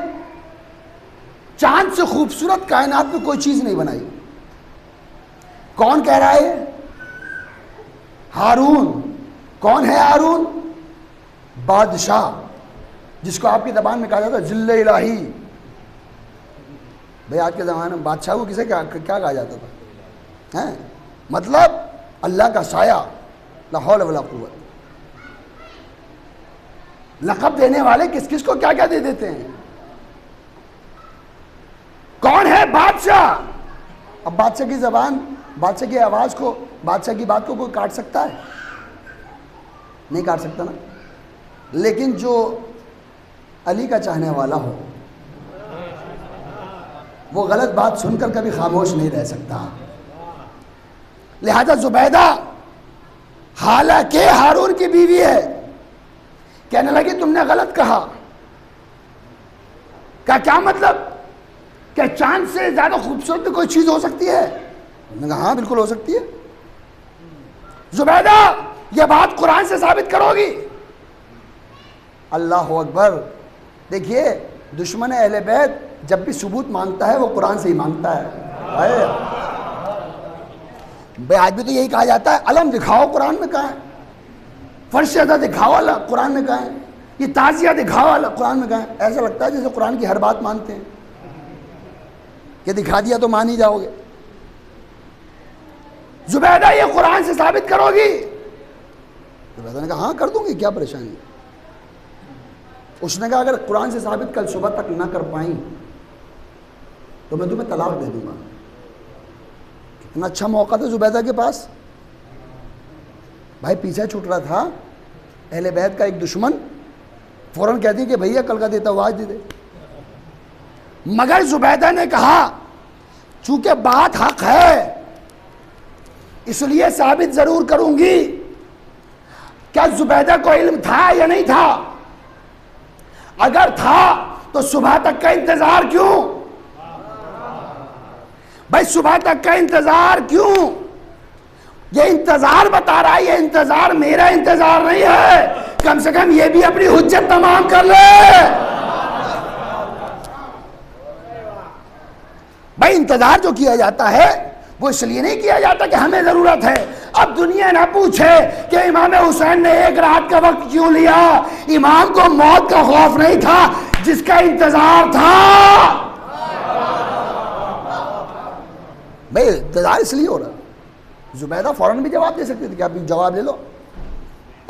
चांद से खूबसूरत कायनात में कोई चीज नहीं बनाई। कौन कह रहा है? हारून। कौन है हारून? बादशाह, जिसको आपकी ज़बान में कहा जाता है जिल्ले इलाही। भाई आज के ज़माने में बादशाह को किसे क्या कहा जाता था? हैं मतलब अल्लाह का साया, ला हौल वला कुव्वत। लक़ब देने वाले किस किस को क्या क्या दे देते हैं। कौन है? बादशाह। अब बादशाह की ज़बान, बादशाह की आवाज़ को, बादशाह की बात को कोई काट सकता है? नहीं काट सकता ना। लेकिन जो अली का चाहने वाला हो वो गलत बात सुनकर कभी खामोश नहीं रह सकता। लिहाजा जुबैदा हालांकि हारून की बीवी है, कहने लगी तुमने गलत कहा। क्या मतलब? क्या चांद से ज्यादा खूबसूरत कोई चीज हो सकती है? उन्होंने कहा हाँ बिल्कुल हो सकती है। जुबैदा यह बात कुरान से साबित करोगी? अल्लाह अकबर। देखिए दुश्मन अहले बैत जब भी सबूत मांगता है वो कुरान से ही मांगता है। भाई आज भी तो यही कहा जाता है, अलम दिखाओ, कुरान में कहा है। फर्श अदा दिखाओ, अल्लाह कुरान में कहा है। ये ताजिया दिखाओ, अल्लाह कुरान में कहा है। ऐसा लगता है जैसे कुरान की हर बात मानते हैं कि दिखा दिया तो मान ही जाओगे। जुबैदा ये कुरान से साबित करोगी? जुबैदा ने कहा हाँ कर दूंगी, क्या परेशानी। उसने कहा अगर कुरान से साबित कल सुबह तक ना कर पाई तो मैं तुम्हें तलाक दे दूंगा। कितना अच्छा मौका था जुबैदा के पास। भाई पीछे छूट रहा था अहले बैत का एक दुश्मन, फौरन कहती कि भैया कल का देता हुआ आज दे दे। मगर जुबैदा ने कहा चूंकि बात हक है इसलिए साबित जरूर करूंगी। क्या जुबैदा को इल्म था या नहीं था? अगर था तो सुबह तक का इंतजार क्यों? भाई सुबह तक का इंतजार क्यों? ये इंतजार बता रहा है, ये इंतजार मेरा इंतजार नहीं है। कम से कम ये भी अपनी हुज्जत तमाम कर ले। भाई इंतजार जो किया जाता है वो इसलिए नहीं किया जाता कि हमें जरूरत है। अब दुनिया ना पूछे कि इमाम हुसैन ने एक रात का वक्त क्यों लिया। इमाम को मौत का खौफ नहीं था, जिसका इंतजार था। भाई इंतजार इसलिए हो रहा। जुबैदा फौरन भी जवाब दे सकती थी कि आप जवाब ले लो,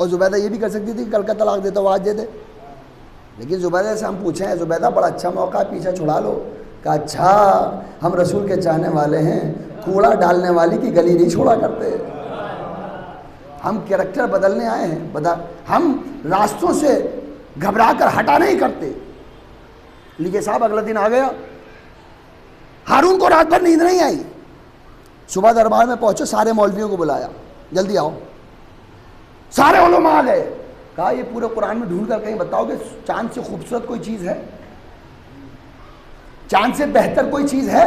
और जुबैदा ये भी कर सकती थी कि कल का तलाक देता हुआ आज दे दे। लेकिन जुबैदा से हम पूछे हैं, जुबैदा बड़ा अच्छा मौका है, पीछे छुड़ा लो। कहा अच्छा हम रसूल के चाहने वाले हैं, कूड़ा डालने वाली की गली नहीं छोड़ा करते। हम कैरेक्टर बदलने आए हैं, हम रास्तों से घबरा कर हटा नहीं करते। लीजिए साहब अगला दिन आ गया, हारून को रात भर नींद नहीं आई। सुबह दरबार में पहुंचे, सारे मौलवियों को बुलाया, जल्दी आओ। सारे उलमा आ गए। कहा ये पूरे कुरान में ढूंढ कर कहीं बताओगे चांद से खूबसूरत कोई चीज है, चांद से बेहतर कोई चीज है?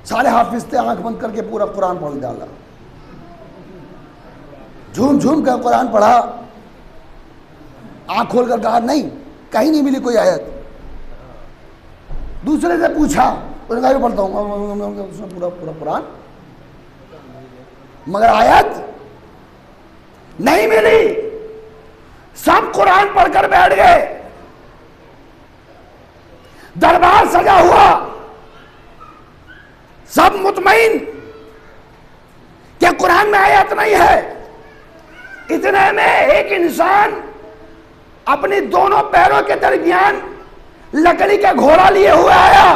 सारे हाफिज थे, आंख बंद करके पूरा कुरान पढ़ डाला, झूम झूम कर कुरान पढ़ा, आंख खोल कर कहा नहीं, कहीं नहीं मिली कोई आयत। दूसरे से पूछा, उसने कहा पढ़ता हूँ, उसने पूरा पूरा कुरान, मगर आयत नहीं मिली। सब कुरान पढ़कर बैठ गए, दरबार सजा हुआ, सब मुतमईन क्या कुरान में आयत नहीं है। इतने में एक इंसान अपनी दोनों पैरों के दरमियान लकड़ी का घोड़ा लिए हुए आया,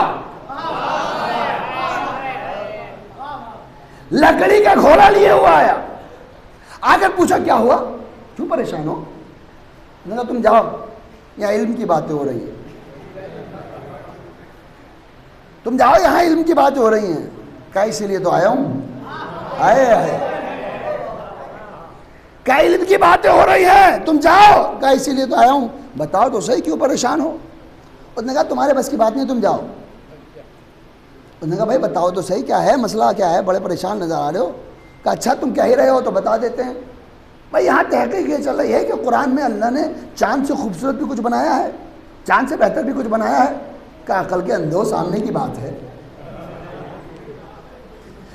लकड़ी का घोड़ा लिए हुआ आया। आकर पूछा क्या हुआ, क्यों परेशान हो? मैंने कहा तुम जाओ, यहां इल्म की बातें हो रही है, तुम जाओ, यहां इल्म की बातें हो रही हैं। क्या इसीलिए तो आया हूं, आए क्या इल्म की बातें हो रही हैं, तुम जाओ। क्या इसीलिए तो आया हूं, बताओ तो सही क्यों परेशान हो? उसने कहा तुम्हारे बस की बात नहीं, तुम जाओ। उसने कहा भाई बताओ तो सही क्या है मसला, क्या है, बड़े परेशान नजर आ रहे हो। कहा अच्छा तुम कह ही रहे हो तो बता देते हैं। भाई यहाँ तहकीक ये चल रही है कि कुरान में अल्लाह ने चांद से खूबसूरत भी कुछ बनाया है, चांद से बेहतर भी कुछ बनाया है। क्या अकल के अंधों सामने की बात है?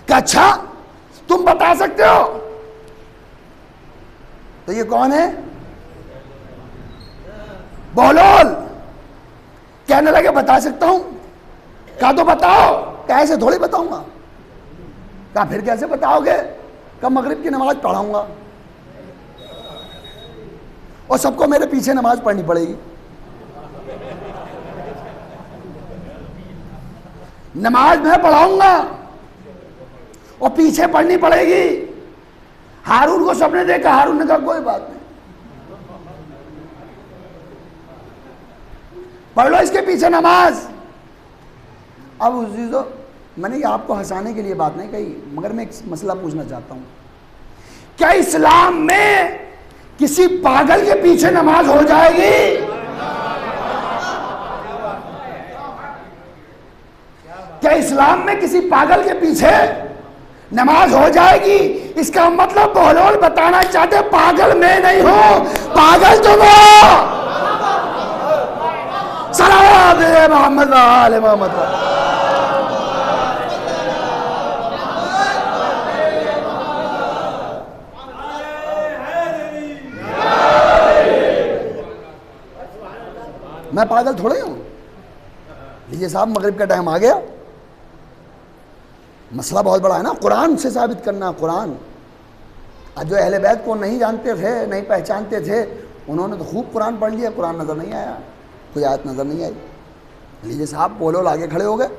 क्या अच्छा तुम बता सकते हो? तो ये कौन है? बहलोल। कहने लगे बता सकता हूं। कहा तो बताओ। कैसे थोड़ी बताऊंगा। कहा फिर कैसे बताओगे? कब मगरिब की नमाज पढ़ाऊंगा और सबको मेरे पीछे नमाज पढ़नी पड़ेगी। नमाज मैं पढ़ाऊंगा और पीछे पढ़नी पड़ेगी। हारून को सबने देखा, हारून ने कहा कोई बात नहीं, पढ़ लो इसके पीछे नमाज। अब उस मैंने आपको हंसाने के लिए बात नहीं कही, मगर मैं एक मसला पूछना चाहता हूं, क्या इस्लाम में किसी पागल के पीछे नमाज हो जाएगी? क्या इस्लाम में किसी पागल के पीछे नमाज हो जाएगी? इसका मतलब बहलोल बताना चाहते पागल मैं नहीं हूं, पागल तुम हो। सलाम मोहम्मद आले मोहम्मद। मैं पागल थोड़े हूं। लीजिए साहब मगरिब का टाइम आ गया, मसला बहुत बड़ा है ना, कुरान से साबित करना। कुरान आज जो अहले बैत को नहीं जानते थे, नहीं पहचानते थे, उन्होंने तो खूब कुरान पढ़ लिया, कुरान नज़र नहीं आया, कोई आयत नज़र नहीं आई। लीजिए साहब बोलो आगे खड़े हो गए।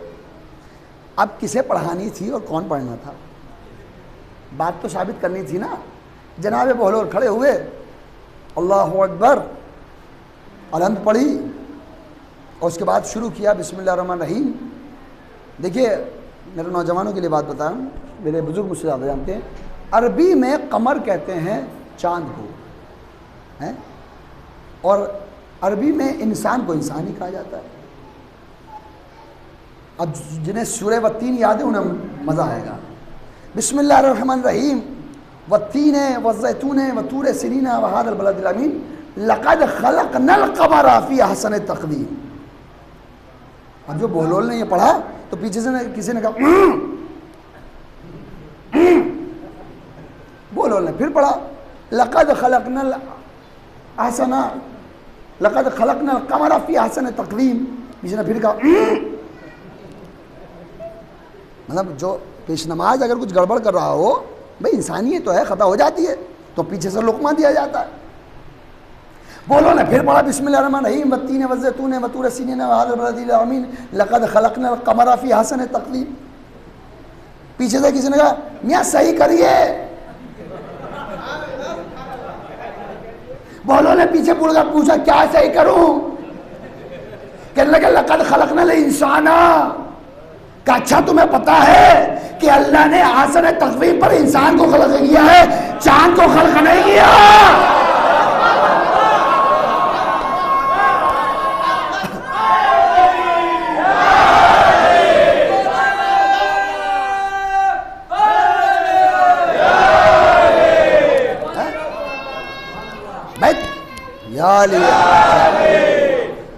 अब किसे पढ़ानी थी और कौन पढ़ना था? बात तो साबित करनी थी ना। जनाब बहलोल खड़े हुए, अल्लाहु अकबर, अलहम्द पढ़ी और उसके बाद शुरू किया बिस्मिल्लाहिर्रहमानिर्रहीम। देखिए मेरे नौजवानों के लिए बात बताऊं, मेरे बुजुर्ग मुझसे ज़्यादा जानते हैं, अरबी में कमर कहते हैं चांद को, हैं, और अरबी में इंसान को इंसान ही कहा जाता है। अब जिन्हें सूरह वत्तीन याद है उन्हें मज़ा आएगा। बिस्मिल्लाहिर्रहमानिर्रहीम, वत्तीन वज़ैतून वतूर सिनीन वहादल बलदिल अमीन लक़द ख़लक़नल क़मरा फ़ी अहसन तक़वीम। अब जो बहलोल ने ये पढ़ा तो पीछे से किसी ने कहा बहलोल ने फिर पढ़ा लक़द ख़लक़नल अहसना लक़द ख़लक़नल क़मरा फ़ी अहसन तक़वीम। पीछे ने फिर कहा मतलब जो पेश नमाज अगर कुछ गड़बड़ कर रहा हो, भाई इंसानियत तो है, खता हो जाती है, तो पीछे से लुक़मा दिया जाता है। बोलो ने फिर पढ़ा बिस्मिल्लाहिर्रहमानिर्रहीम वत्तीन वज़ैतून वतूर सिनीन वहादल बलदिल अमीन लक़द ख़लक़नल क़मरा फ़ी अहसन तक़वीम। पीछे से किसी ने कहा मियाँ सही करिए। बोलो ने पीछे पूछा क्या सही करूं? कहने लगे लक़द ख़लक़नल इंसाना कि अच्छा तुम्हें पता है कि अल्लाह ने आसन तकवीम पर इंसान को खल्क किया है, चांद को खल्क नहीं किया।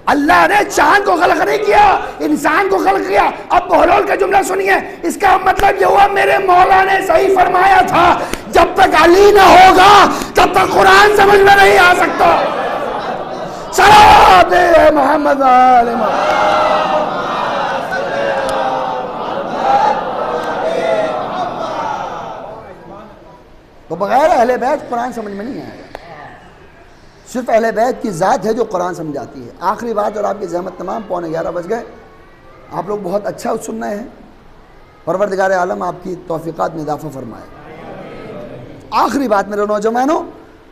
अल्लाह ने चांद को खल्क नहीं किया, इंसान को खल्क किया। अब बहलोल का जुमला सुनिए, इसका मतलब ये हुआ मेरे मौला ने सही फरमाया था, जब तक अली ना होगा तब तक कुरान समझ में नहीं आ सकता। सलावत है मोहम्मद आले तो बगैर अहले बैत कुरान समझ में नहीं आएगा। सिर्फ अहले बैत की ज़ात है जो कुरान समझाती है। आखिरी बात, और आपकी ज़हमत तमाम, 11:15 बज गए, आप लोग बहुत अच्छा सुन रहे हैं। परवरदिगार आलम आपकी तौफीक़ात में इजाफ़ा फरमाए। आखिरी बात मेरे नौजवानों,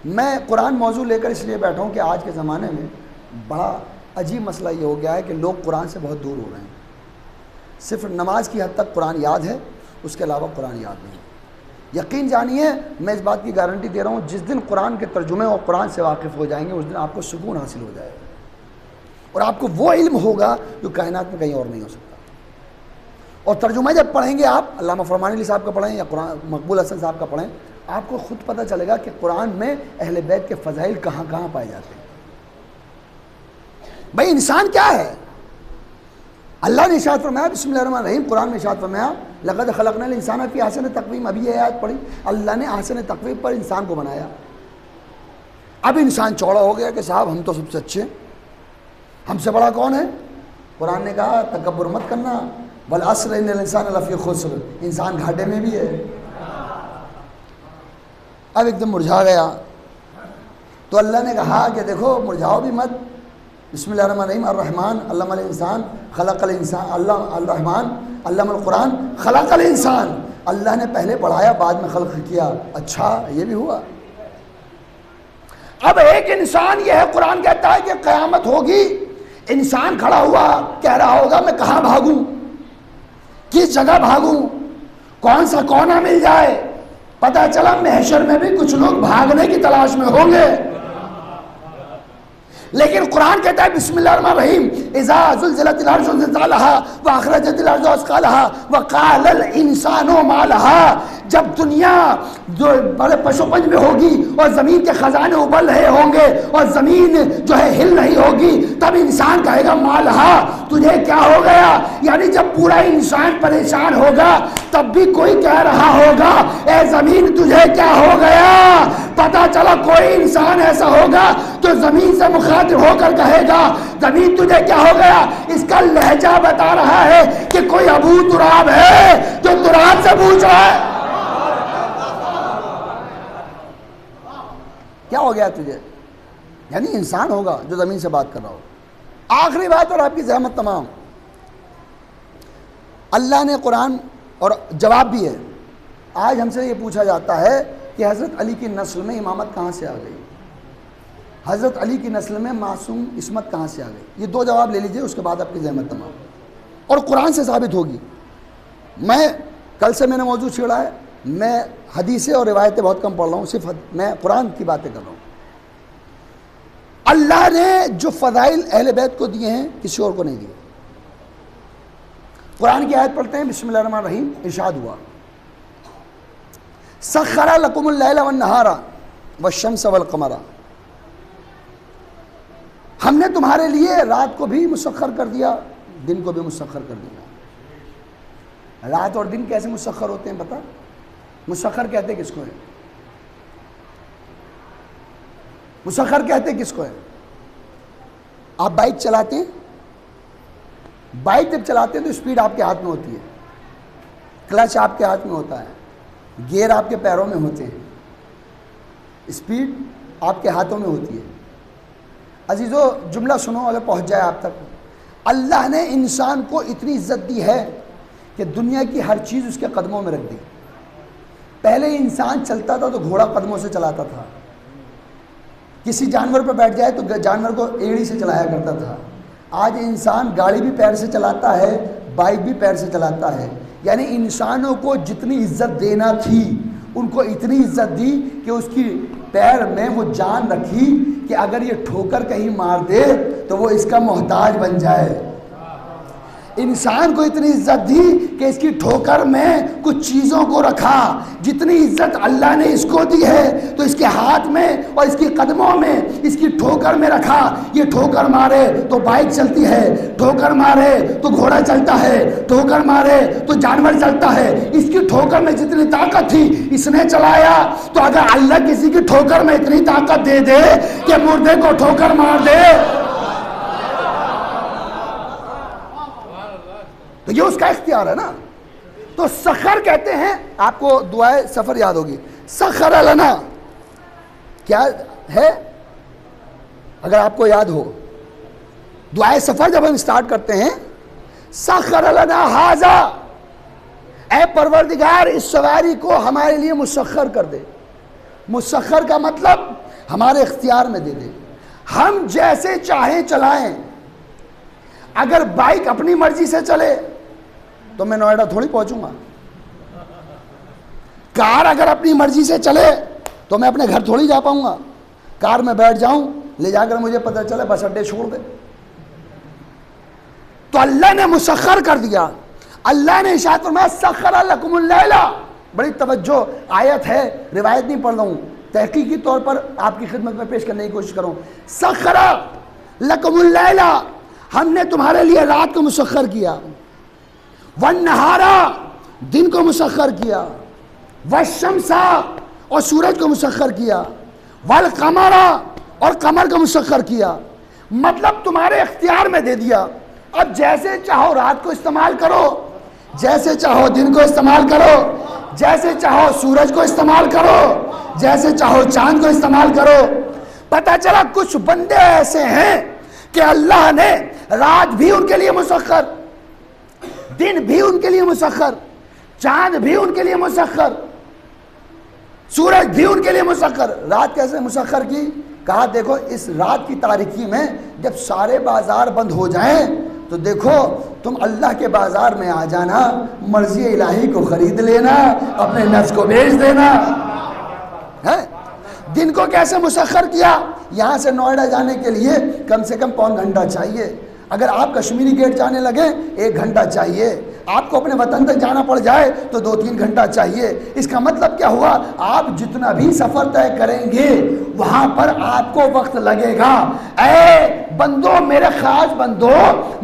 मैं कुरान मौजू लेकर इसलिए बैठा हूँ कि आज के ज़माने में बड़ा अजीब मसला ये हो गया है कि लोग कुरान से बहुत दूर हो रहे हैं। सिर्फ नमाज की हद तक कुरान याद है, उसके अलावा कुरान याद नहीं। यकीन जानिए, मैं इस बात की गारंटी दे रहा हूँ, जिस दिन कुरान के तर्जुमे और कुरान से वाकिफ़ हो जाएंगे उस दिन आपको सुकून हासिल हो जाएगा और आपको वो इल्म होगा जो कायनात में कहीं और नहीं हो सकता। और तर्जुमा जब पढ़ेंगे आप, अल्लामा फरमानी साहब का पढ़ें या कुरान मकबूल हसन साहब का पढ़ें, आपको खुद पता चलेगा कि कुरान में अहले बैत के फ़ज़ाइल कहाँ कहाँ पाए जाते हैं। भाई इंसान क्या है? अल्लाह ने इरशाद फरमाया, बिस्मिल्लाहिर्रहमानिर्रहीम, कुरान में इरशाद फरमाया, लक़द ख़लक़नल इंसान फ़ी अहसन तक़वीम। अभी ये आयत पढ़ी, अल्लाह ने अहसन तक़वीम पर इंसान को बनाया। अब इंसान चौड़ा हो गया कि साहब हम तो सबसे अच्छे, हमसे बड़ा कौन है? कुरान ने कहा तकब्बुर मत करना, वल अस्र इन्नल इंसान लफ़ी खुस्र, इंसान घाटे में भी है। अब एकदम मुरझा गया तो अल्लाह ने कहा कि देखो मुरझाओ भी मत। बिस्मिल्लाहिर्रहमानिर्रहीम, अर्रहमान अल्लमल इंसान खलक़ल इंसान, अर्रहमान अल्लमल कुरान खलक़ल इंसान। अल्लाह ने पहले पढ़ाया, बाद में खल्क़ किया। अच्छा, ये भी हुआ। अब एक इंसान ये है, कुरान कहता है कि क़यामत होगी, इंसान खड़ा हुआ कह रहा होगा मैं कहाँ भागूं, किस जगह भागूं, कौन सा कोना मिल जाए। पता चला महशर में भी कुछ लोग भागने की तलाश में होंगे, लेकिन कुरान कहता है बिस्मिल्लाहिर्रहमानिर्रहीम, इज़ा ज़ुल्ज़िलतिल अर्ज़ु ज़िलज़ालहा व अख़रजतिल अर्ज़ु अस्क़ालहा व क़ालल इंसानु मा लहा। जब दुनिया जो बड़े पशुपंज में होगी और ज़मीन के ख़ज़ाने उबल रहे होंगे और ज़मीन जो है हिल रही होगी, तब इंसान कहेगा मा लहा, तुझे क्या हो गया। यानी जब पूरा इंसान परेशान होगा तब भी कोई कह रहा होगा ए ज़मीन तुझे क्या हो गया। पता चला कोई इंसान ऐसा होगा जो ज़मीन से मुखातिब होकर कहेगा ज़मीन तुझे क्या हो गया। इसका लहजा बता रहा है कि कोई अबू तुराब है जो तुराब से पूछ रहा है क्या हो गया तुझे। यानी इंसान होगा जो ज़मीन से बात कर रहा हो। आखिरी बात, और आपकी ज़हमत तमाम, अल्लाह ने कुरान, और जवाब भी है, आज हमसे ये पूछा जाता है कि हज़रत अली की नस्ल में इमामत कहाँ से आ गई, हज़रत अली की नस्ल में मासूम इस्मत कहाँ से आ गई। ये दो जवाब ले लीजिए, उसके बाद आपकी ज़हमत तमाम, और कुरान से साबित होगी। मैं कल से मैंने मौजूद छेड़ा है, मैं हदीसें और रिवायतें बहुत कम पढ़ रहा हूँ, सिर्फ मैं कुरान की बातें कर रहा हूँ। अल्लाह ने जो फ़ज़ाइल अहले बैत को दिए हैं किसी और को नहीं दिए। कुरान की आयत पढ़ते हैं, बिस्मिल्लाहिर्रहमानिर्रहीम, इरशाद हुआ सख़्ख़रा लकुमुल लैला वन नहारा वश्शम्स वल क़मरा। हमने तुम्हारे लिए रात को भी मुसख्खर कर दिया, दिन को भी मुसख्खर कर दिया। रात और दिन कैसे मुसख्खर होते हैं पता? मुसख्खर कहते किसको है? मुसख्खर कहते किसको है? आप बाइक चलाते हैं, बाइक जब चलाते हैं तो स्पीड आपके हाथ में होती है, क्लच आपके हाथ में होता है, गियर आपके पैरों में होते हैं, स्पीड आपके हाथों में होती है। अजीज़ो, जुमला सुनो अगर पहुंच जाए आप तक। अल्लाह ने इंसान को इतनी इज्जत दी है कि दुनिया की हर चीज़ उसके कदमों में रख दी। पहले इंसान चलता था तो घोड़ा कदमों से चलाता था, किसी जानवर पर बैठ जाए तो जानवर को एड़ी से चलाया करता था। आज इंसान गाड़ी भी पैर से चलाता है, बाइक भी पैर से चलाता है। यानी इंसानों को जितनी इज्जत देना थी उनको इतनी इज्जत दी कि उसकी पैर में वो जान रखी कि अगर ये ठोकर कहीं मार दे तो वो इसका मोहताज बन जाए। इंसान को इतनी इज्जत दी कि इसकी ठोकर में कुछ चीज़ों को रखा। जितनी इज्जत अल्लाह ने इसको दी है तो इसके हाथ में और इसके कदमों में, इसकी ठोकर में रखा। ये ठोकर मारे तो बाइक चलती है, ठोकर मारे तो घोड़ा चलता है, ठोकर मारे तो जानवर चलता है। इसकी ठोकर में जितनी ताकत थी इसने चलाया। तो अगर अल्लाह किसी की ठोकर में इतनी ताकत दे दे कि मुर्दे को ठोकर मार दे तो ये उसका इख्तियार है ना। तो सखर कहते हैं, आपको दुआए सफर याद होगी, सखर लना क्या है अगर आपको याद हो। दुआए सफर जब हम स्टार्ट करते हैं, सखर लना हाजा, ऐ परवरदिगार इस सवारी को हमारे लिए मुसख्खर कर दे। मुसख्खर का मतलब हमारे इख्तियार में दे दे, हम जैसे चाहें चलाएं। अगर बाइक अपनी मर्जी से चले तो मैं नोएडा थोड़ी पहुंचूंगा। कार अगर अपनी मर्जी से चले तो मैं अपने घर थोड़ी जा पाऊंगा। कार में बैठ जाऊं, ले जाकर मुझे पता चले बस अड्डे छोड़ दे। तो अल्लाह ने मुसख्खर कर दिया। अल्लाह ने इशाअत फरमाया सख्खर लकुमुल लैला। बड़ी तवज्जो आयत है, रिवायत नहीं पढ़ रहा हूं, तहकीकी तौर पर आपकी खिदमत में पेश करने की कोशिश करूं। सख्खर लकुमुल लैला, हमने तुम्हारे लिए रात को मुसख्खर किया। वन नहारा, दिन को मुसख्खर किया। वशम्सा, और सूरज को मुसख्खर किया। वल कमरा, और कमर को मुसख्खर किया। मतलब तुम्हारे इख्तियार में दे दिया। अब जैसे चाहो रात को इस्तेमाल करो, जैसे चाहो दिन को इस्तेमाल करो, जैसे चाहो सूरज को इस्तेमाल करो, जैसे चाहो चांद को इस्तेमाल करो। पता चला कुछ बंदे ऐसे हैं कि अल्लाह ने रात भी उनके लिए मुसख्खर, दिन भी उनके लिए मुसख्खर, चांद भी उनके लिए मुसख्खर, सूरज भी उनके लिए मुसख्खर। रात कैसे मुसख्खर की? कहा देखो इस रात की तारीकी में जब सारे बाजार बंद हो जाएं तो देखो तुम अल्लाह के बाजार में आ जाना, मर्जी इलाही को खरीद लेना, अपने नफ्स को बेच देना है। दिन को कैसे मुसख्खर किया? यहाँ से नोएडा जाने के लिए कम से कम पौन घंटा चाहिए। अगर आप कश्मीरी गेट जाने लगे 1 घंटा चाहिए। आपको अपने वतन तक जाना पड़ जाए तो 2-3 घंटा चाहिए। इसका मतलब क्या हुआ? आप जितना भी सफ़र तय करेंगे वहाँ पर आपको वक्त लगेगा। ऐ बंदो, मेरे खास बंदो,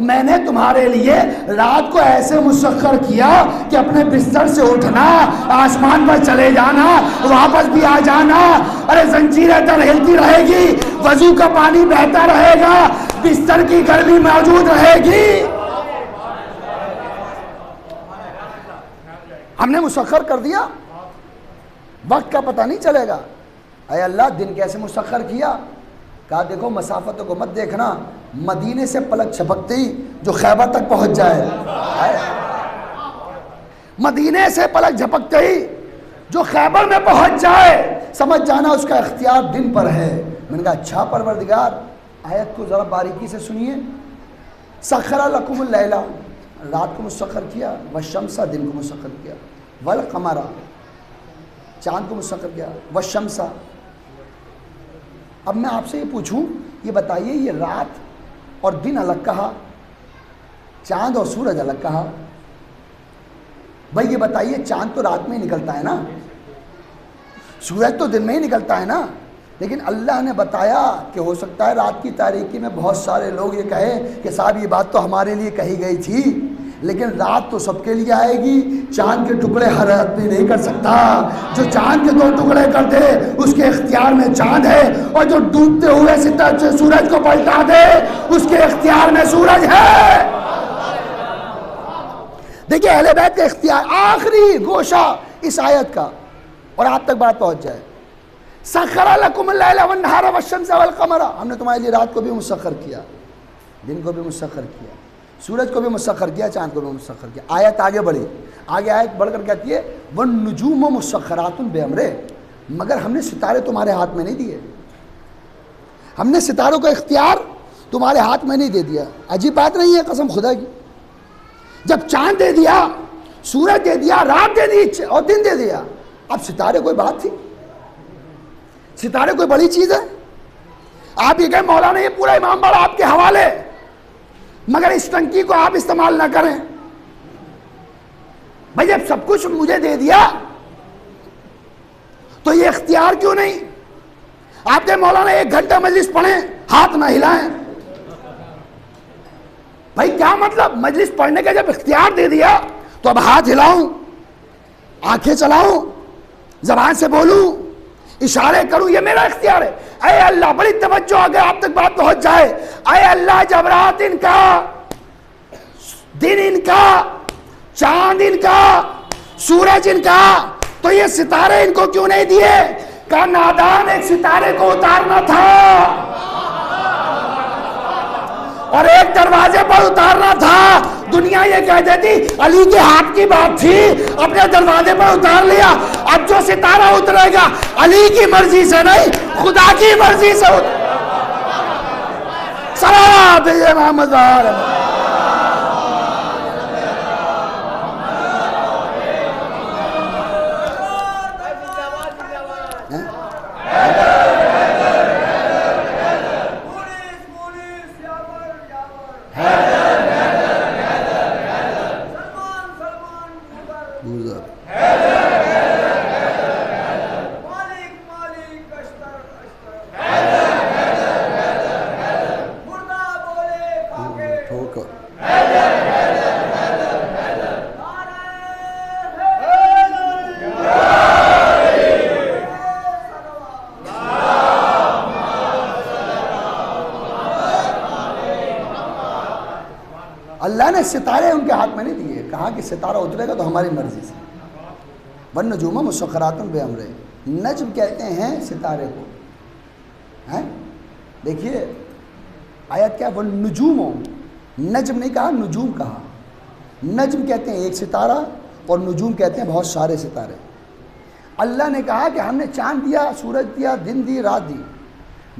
मैंने तुम्हारे लिए रात को ऐसे मुसख्खर किया कि अपने बिस्तर से उठना, आसमान पर चले जाना, वापस भी आ जाना। अरे जंजीरें तर हिलती रहेगी, वजू का पानी बहता रहेगा, बिस्तर की गर्मी मौजूद रहेगी। हमने मुसख्खर कर दिया, वक्त का पता नहीं चलेगा। अरे अल्लाह दिन कैसे मुसख्खर किया? कहा देखो मसाफतों को मत देखना, मदीने से पलक झपकते ही जो खैबर तक पहुंच जाए, मदीने से पलक झपकते ही जो खैबर में पहुंच जाए, समझ जाना उसका इख्तियार दिन पर है। मैंने कहा अच्छा परवरदिगार, आयत को ज़रा बारीकी से सुनिए। सखरा लकुमुल लैला, रात को मुसख्खर किया, वशम्सा दिन को मुसख्खर किया, वल कमरा चांद को मुसख्खर किया, वशम्सा। अब मैं आपसे ये पूछूं, ये बताइए ये रात और दिन अलग कहा, चांद और सूरज अलग कहा। भाई ये बताइए चांद तो रात में ही निकलता है ना, सूरज तो दिन में ही निकलता है ना। लेकिन अल्लाह ने बताया कि हो सकता है रात की तारीकी में बहुत सारे लोग ये कहें कि साहब ये बात तो हमारे लिए कही गई थी, लेकिन रात तो सबके लिए आएगी। चांद के टुकड़े हर आदमी नहीं कर सकता। जो चांद के 2 टुकड़े कर दे उसके इख्तियार में चांद है, और जो डूबते हुए सितारे सूरज को पलटा दे उसके इख्तियार में सूरज है। देखिए अहले बैत का इख्तियार, आखिरी गोशा इस आयत का, और आप तक बात पहुंच जाए। सखरा लकुमुल लैला वन नहारा वश्शम्स वल कमरा, हमने तुम्हारे लिए रात को भी मुसख्खर किया, दिन को भी मुसख्खर किया, सूरज को भी मुसख्खर किया, चांद को भी मुसख्खर किया। आयत आगे बढ़ी, आगे आयत बढ़कर कहती है वन नुजूम मुसख्खरातुन बेअमरे, मगर हमने सितारे तुम्हारे हाथ में नहीं दिए, हमने सितारों का इख्तियार तुम्हारे हाथ में नहीं दे दिया। अजीब बात नहीं है कसम खुदा की। जब चांद दे दिया, सूरज दे दिया, रात दे दी और दिन दे दिया, अब सितारे कोई बात थी? सितारे कोई बड़ी चीज है? आप ये कहें मौलाना ये पूरा इमाम बाड़ा आपके हवाले, मगर इस टंकी को आप इस्तेमाल ना करें। भाई जब सब कुछ मुझे दे दिया तो ये इख्तियार क्यों नहीं? आप कहें मौलाना 1 घंटा मजलिस पढ़ें, हाथ ना हिलाएं। भाई क्या मतलब? मजलिस पढ़ने का जब इख्तियार दे दिया तो अब हाथ हिलाऊं, आंखें चलाऊं, जबान से बोलूं, इशारे करूं, ये मेरा इख्तियार है। अरे अल्लाह, बड़ी तवज्जो अगर आप तक बात पहुंच जाए, अरे अल्लाह जब रात इनका, दिन इनका, चांद इनका, सूरज इनका, तो ये सितारे इनको क्यों नहीं दिए? का नादान एक सितारे को उतारना था और एक दरवाजे पर उतारना था। दुनिया ये कह देती अली के हाथ की बात थी, अपने दरवाजे पर उतार लिया। अब जो सितारा उतरेगा अली की मर्जी से नहीं, खुदा की मर्जी से सलावत है मोहम्मद। अल्लाह ने सितारे उनके हाथ में नहीं दिए, कहा कि सितारा उतरेगा तो हमारी मर्जी से। वन नजूम मुसख्खरातुन बिअम्रे, नज्म कहते हैं सितारे को, हैं? देखिए आयत क्या, वन नजूम, नज्म नहीं कहा, नजूम कहा। नज्म कहते हैं एक सितारा और नजूम कहते हैं बहुत सारे सितारे। अल्लाह ने कहा कि हमने चांद दिया, सूरज दिया, दिन दी, रात दी,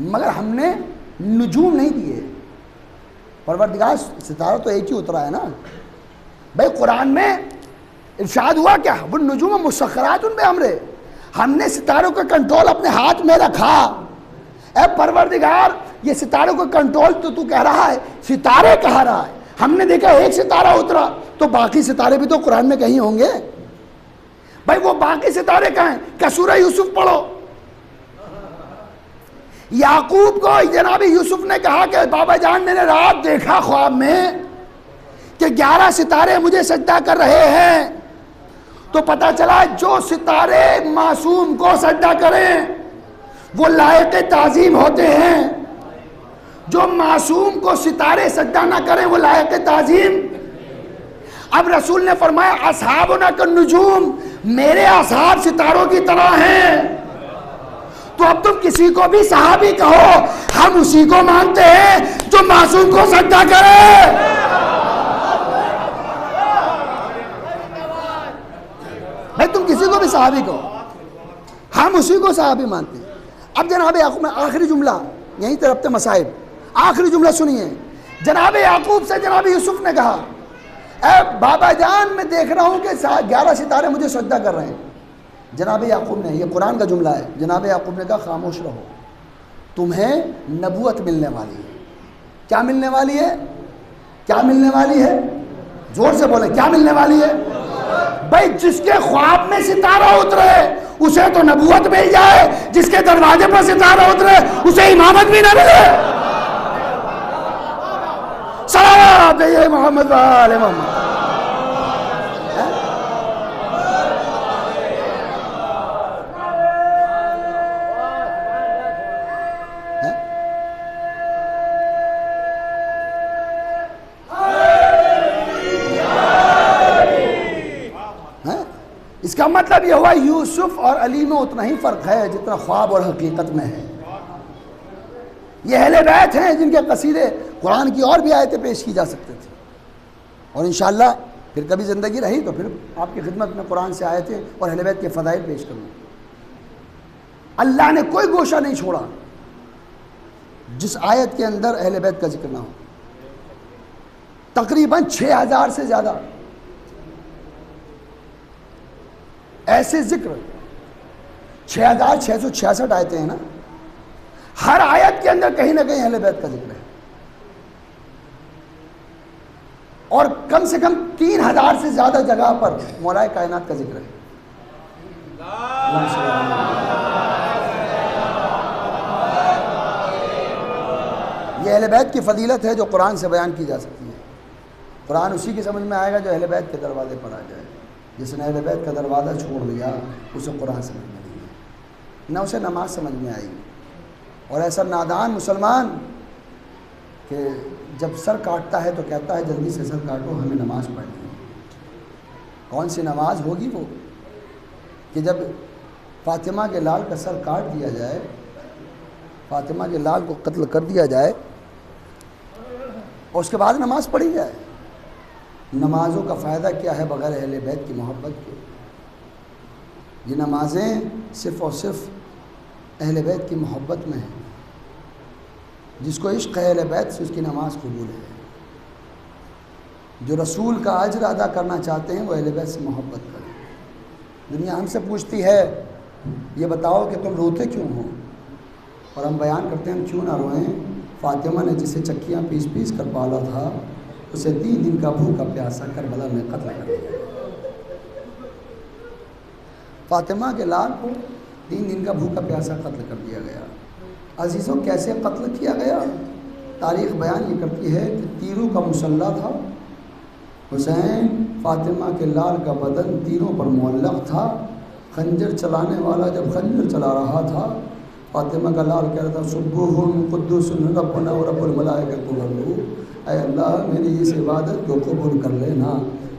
मगर हमने नजूम नहीं दिए। परवरदिगार सितारा तो एक ही उतरा है ना भाई। कुरान में इरशाद हुआ क्या, वो नजूम मुसख्खरातुन बिअम्रे, हमने सितारों का कंट्रोल अपने हाथ में रखा। ए परवरदिगार, ये सितारों का कंट्रोल तो तू कह रहा है, सितारे कह रहा है। हमने देखा एक सितारा उतरा, तो बाकी सितारे भी तो कुरान में कहीं होंगे भाई। वो बाकी सितारे कहाँ हैं? क्या सूरह यूसुफ पढ़ो। याकूब को जनाब यूसुफ ने कहा कि बाबा जान, मैंने रात देखा ख्वाब में कि 11 सितारे मुझे सजदा कर रहे हैं। तो पता चला जो सितारे मासूम को सजदा करें वो लायक ताजीम होते हैं, जो मासूम को सितारे सजदा ना करें वो लायक ताजीम। अब रसूल ने फरमाया असहाबुना कन्नुजूम, मेरे असहाब सितारों की तरह हैं। तो अब तुम किसी को भी सहाबी कहो, हम उसी को मानते हैं जो मासूम को सजदा करे। भाई तुम किसी को भी सहाबी कहो, हम उसी को सहाबी मानते हैं। अब जनाब याकूब, आखिरी जुमला यहीं तरफ मसाइब, आखिरी जुमला सुनिए। जनाब याकूब से जनाब यूसुफ ने कहा, ए बाबा जान, मैं देख रहा हूं कि 11 सितारे मुझे सजदा कर रहे हैं। जनाब याकूब ने, ये कुरान का जुमला है, जनाब याकूब ने कहा खामोश रहो, तुम्हें नबूवत मिलने वाली है। क्या मिलने वाली है? क्या मिलने वाली है? जोर से बोले, क्या मिलने वाली है? भाई जिसके ख्वाब में सितारा उतरे उसे तो नबूवत मिल जाए, जिसके दरवाजे पर सितारा उतरे उसे इमामत भी ना मिले। सलावत है मोहम्मद वाले मोहम्मद। इसका मतलब यह हुआ यूसुफ और अली में उतना ही फर्क है जितना ख्वाब और हकीकत में है। ये अहले बैत हैं जिनके कसीदे कुरान की और भी आयतें पेश की जा सकते थे, और इंशाअल्लाह फिर कभी ज़िंदगी रही तो फिर आपकी खिदमत में कुरान से आयतें और अहले बैत के फ़दाइल पेश करूँगा। अल्लाह ने कोई गोशा नहीं छोड़ा जिस आयत के अंदर अहले बैत का जिक्र ना हो। तकरीबन 6000 से ज़्यादा ऐसे जिक्र, 6666 आयतें हैं ना, हर आयत के अंदर कहीं ना कहीं अहले बैत का जिक्र है। और कम से कम 3000 से ज़्यादा जगह पर मौलाए कायनात का जिक्र है। ये अहले बैत की फजीलत है जो कुरान से बयान की जा सकती है। कुरान उसी की समझ में आएगा जो अहले बैत के दरवाजे पर आ जाए। जिसने अहले बैत का दरवाज़ा छोड़ दिया उसे कुरान समझ में नहीं है, न उसे नमाज समझ में आएगी। और ऐसा नादान मुसलमान कि जब सर काटता है तो कहता है जल्दी से सर काटो, हमें नमाज पढ़नी है। कौन सी नमाज होगी वो कि जब फातिमा के लाल का सर काट दिया जाए, फातिमा के लाल को कत्ल कर दिया जाए और उसके बाद नमाज पढ़ी जाए। नमाज़ों का फ़ायदा क्या है बग़ैर अहले बैत की मोहब्बत के? ये नमाज़ें सिर्फ़ और सिर्फ अहले बैत की मोहब्बत में है। जिसको इश्क़ है अहले बैत से उसकी नमाज कबूल है। जो रसूल का अजर अदा करना चाहते हैं वो अहले बैत से मोहब्बत करें। दुनिया हमसे पूछती है ये बताओ कि तुम रोते क्यों हो, और हम बयान करते हैं हम क्यों ना रोएं। फातिमा ने जिसे चक्कियाँ पीस पीस कर पाला था उसे 3 दिन का भूखा प्यासा करबला में कत्ल कर दिया। फातिमा के लाल को 3 दिन का भूखा प्यासा कत्ल कर दिया गया। अजीज़ों कैसे कत्ल किया गया? तारीख़ बयान ये करती है कि तीरों का मुसल्ला था। हुसैन फातिमा के लाल का बदन तीरों पर मुअल्लक़ था। खंजर चलाने वाला जब खंजर चला रहा था, फातिमा का लाल कह रहा था सुब्बुहुन कुद्दुसन रब्बुना व रब्बुल मलाइकति वल्रूह, ऐ अल्लाह मेरी इस इबादत को कबूल कर लेना।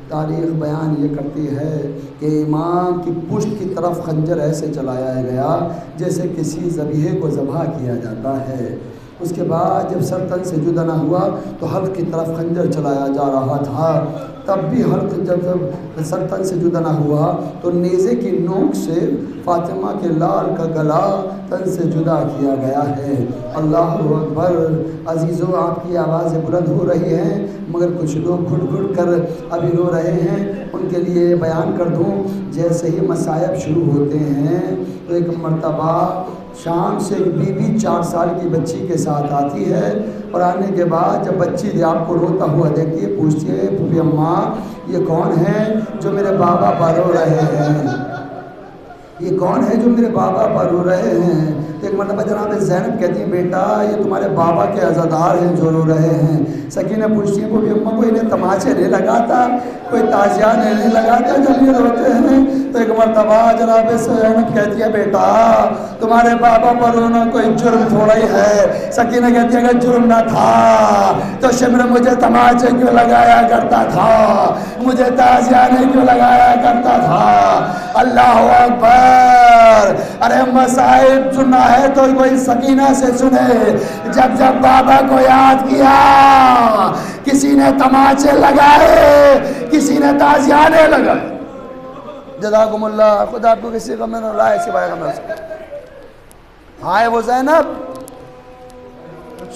तारीख़ बयान ये करती है कि इमाम की पुष्ट की तरफ खंजर ऐसे चलाया गया जैसे किसी ज़बीहे को ज़बह किया जाता है। उसके बाद जब सर तन से जुदा ना हुआ तो हल्क़ की तरफ खंजर चलाया जा रहा था। तब भी हल्क़ जब सर तन से जुदा ना हुआ तो नेज़े की नोक से फातिमा के लाल का गला तन से जुदा किया गया है। अल्लाहु अकबर। अजीज़ों आपकी आवाज़ें बुलंद हो रही हैं मगर कुछ लोग घुट घुट कर अभी रो रहे हैं। उनके लिए बयान कर दूं, जैसे ही मसायब शुरू होते हैं तो एक मर्तबा शाम से एक बीवी 4 साल की बच्ची के साथ आती है और आने के बाद जब बच्ची आपको रोता हुआ देखती है पूछती है फूफी अम्मा ये कौन है जो मेरे बाबा पर रो रहे हैं, ये कौन है जो मेरे बाबा पर रो रहे हैं। तो एक मरतबा जनाब ज़ैनब कहती है बेटा ये तुम्हारे बाबा के अज़ादार हैं जो रो रहे हैं। सकीना पूछती है फूफी अम्मा को इन्हें तमाचे नहीं लगाता, कोई ताजिया नहीं लगाता जब ये रोते हैं। तो एक मरतबा जनाब ज़ैनब कहती है बेटा तुम्हारे बाबा पर रोना कोई जुर्म थोड़ा ही है। सकीना कहती है अगर जुर्म ना था तो शिमर मुझे तमाचे क्यों लगाया करता था, मुझे ताजिया क्यों लगाया करता था। अल्लाह अकबर। अरे मसाइब सुनना है तो कोई सकीना से सुने। जब जब बाबा को याद किया किसी ने तमाचे लगाए, किसी ने ताजियाने लगाए। जज़ाकुमुल्लाह। खुदा आपको किसी गम में न लाए सिवाय गम से। हाय वो ज़ैनब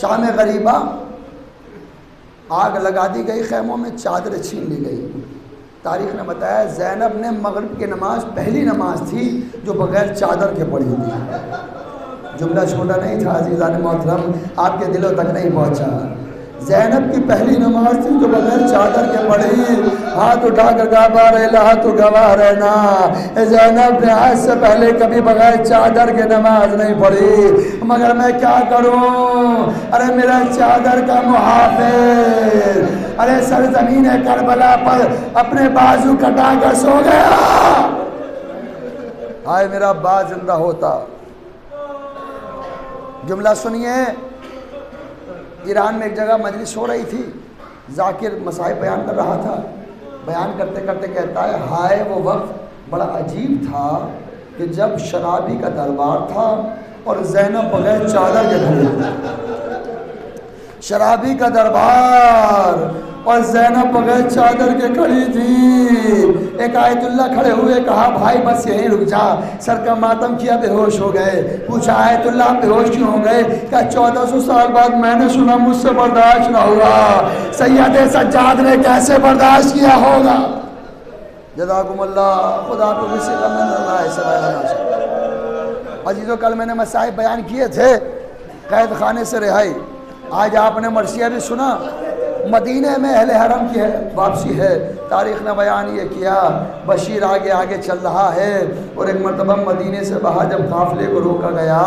शाम गरीबा आग लगा दी गई, खैमों में चादर छीन ली गई। तारीख़ ने बताया ज़ैनब ने मगरिब की नमाज पहली नमाज थी जो बग़ैर चादर के पढ़ी थी। जुमला छोटा नहीं था अज़ीज़ान मोहतरम, आपके दिलों तक नहीं पहुँचा। ज़ैनब की पहली नमाज थी जो बग़ैर चादर के पढ़ी। हाथ उठा कर गवाह रहना, तो गवाह रहना ज़ैनब ने आज से पहले कभी बग़ैर चादर के नमाज नहीं पढ़ी। मगर मैं क्या करूं, अरे मेरा चादर का मुहाफ़िज़ अरे सरज़मीन करबला पर अपने बाजू कटा कर सो गया। हाय मेरा बाज जिंदा होता। जुमला सुनिए। ईरान में एक जगह मजलिस हो रही थी, जाकिर मसाइब बयान कर रहा था। बयान करते करते कहता है हाय वो वक्त बड़ा अजीब था कि जब शराबी का दरबार था और ज़ैनब बगैर चादर के खड़ी थी। शराबी का दरबार और ज़ैनब बगैर चादर के खड़ी थी। एक आयतुल्लाह खड़े हुए कहा भाई बस यहीं रुक जा। सर का मातम किया, बेहोश हो गए। पूछा आयतुल्लाह बेहोश क्यों हो गए? क्या 1400 साल बाद मैंने सुना मुझसे बर्दाश्त ना हुआ। सैयद सज्जाद ने कैसे बर्दाश्त किया होगा। जज़ाकुमुल्लाह, खुदा को किसी का अजीज़ों, कल मैंने मसाइब बयान किए थे कैद खाने से रिहाई। आज आपने मरसिया भी सुना। मदीने में अहले हरम की वापसी है। तारीख़ ने बयान ये किया, बशीर आगे आगे चल रहा है और एक मरतबा मदीने से बाहर जब काफ़िले को रोका गया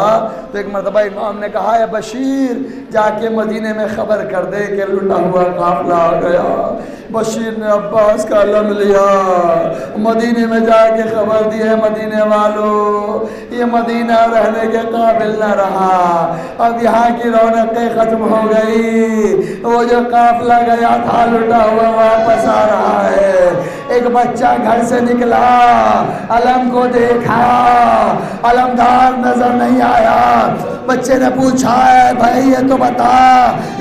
तो एक मरतबा इमाम ने कहा है बशीर जाके मदीने में ख़बर कर दे कि लुटा हुआ काफ़िला आ गया। बशीर ने अब्बास का लम लिया, मदीने में जाके खबर दी है मदीने वालों ये मदीना रहने के काबिल न रहा, अब यहाँ की रौनकें ख़त्म हो गई। वो जो काफ़िला गया था लुटा हुआ वापस आ रहा है। एक बच्चा घर से निकला, अलम को देखा, अलमदार नजर नहीं आया। बच्चे ने पूछा है भाई ये तो बता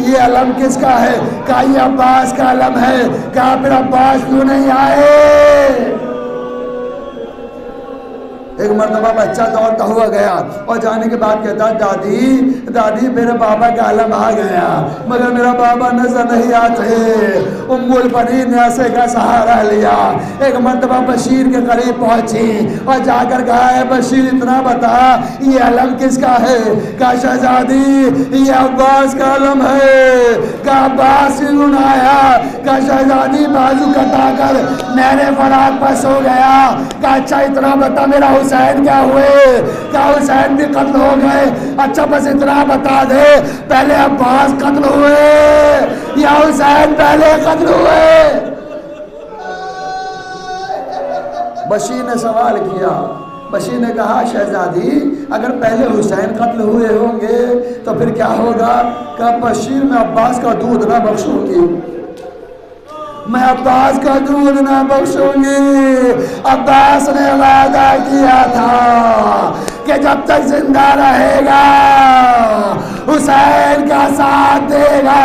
ये अलम किसका है? कहा ये अब्बास का अलम है। कहा फिर अब्बास क्यों नहीं आए? एक मरतबा बच्चा दौड़ता हुआ गया और जाने के बाद कहता दादी दादी मेरे बाबा का आलम आ गया मगर मेरा बाबा नजर नहीं आते। उम्मुल बनीन ने ऐसे का सहारा लिया। एक मरतबा बशीर के करीब पहुंची और जाकर कहा है बशीर इतना बता ये आलम किसका है? कहा शहजादी ये अब्बास का आलम है। कहा अब्बास क्यों आया? कहा शहजादी बाजू कटाकर मेरे फराग पर सो गया। कहा अच्छा इतना बता मेरा हुसैन क्या हुए? क्या हुसैन भी कत्ल हो गए? अच्छा बस इतना बता दे पहले अब्बास कत्ल हुए या हुसैन पहले कत्ल हुए? बशीर ने सवाल किया। बशीर ने कहा शहजादी अगर पहले हुसैन कत्ल हुए होंगे तो फिर क्या होगा? कहा बशीर मैं अब्बास का दूध ना बख्शूंगी, मैं अब्बास का दूध ना बख्शूंगी। अब्बास ने वादा किया था कि जब तक जिंदा रहेगा हुसैन का साथ देगा,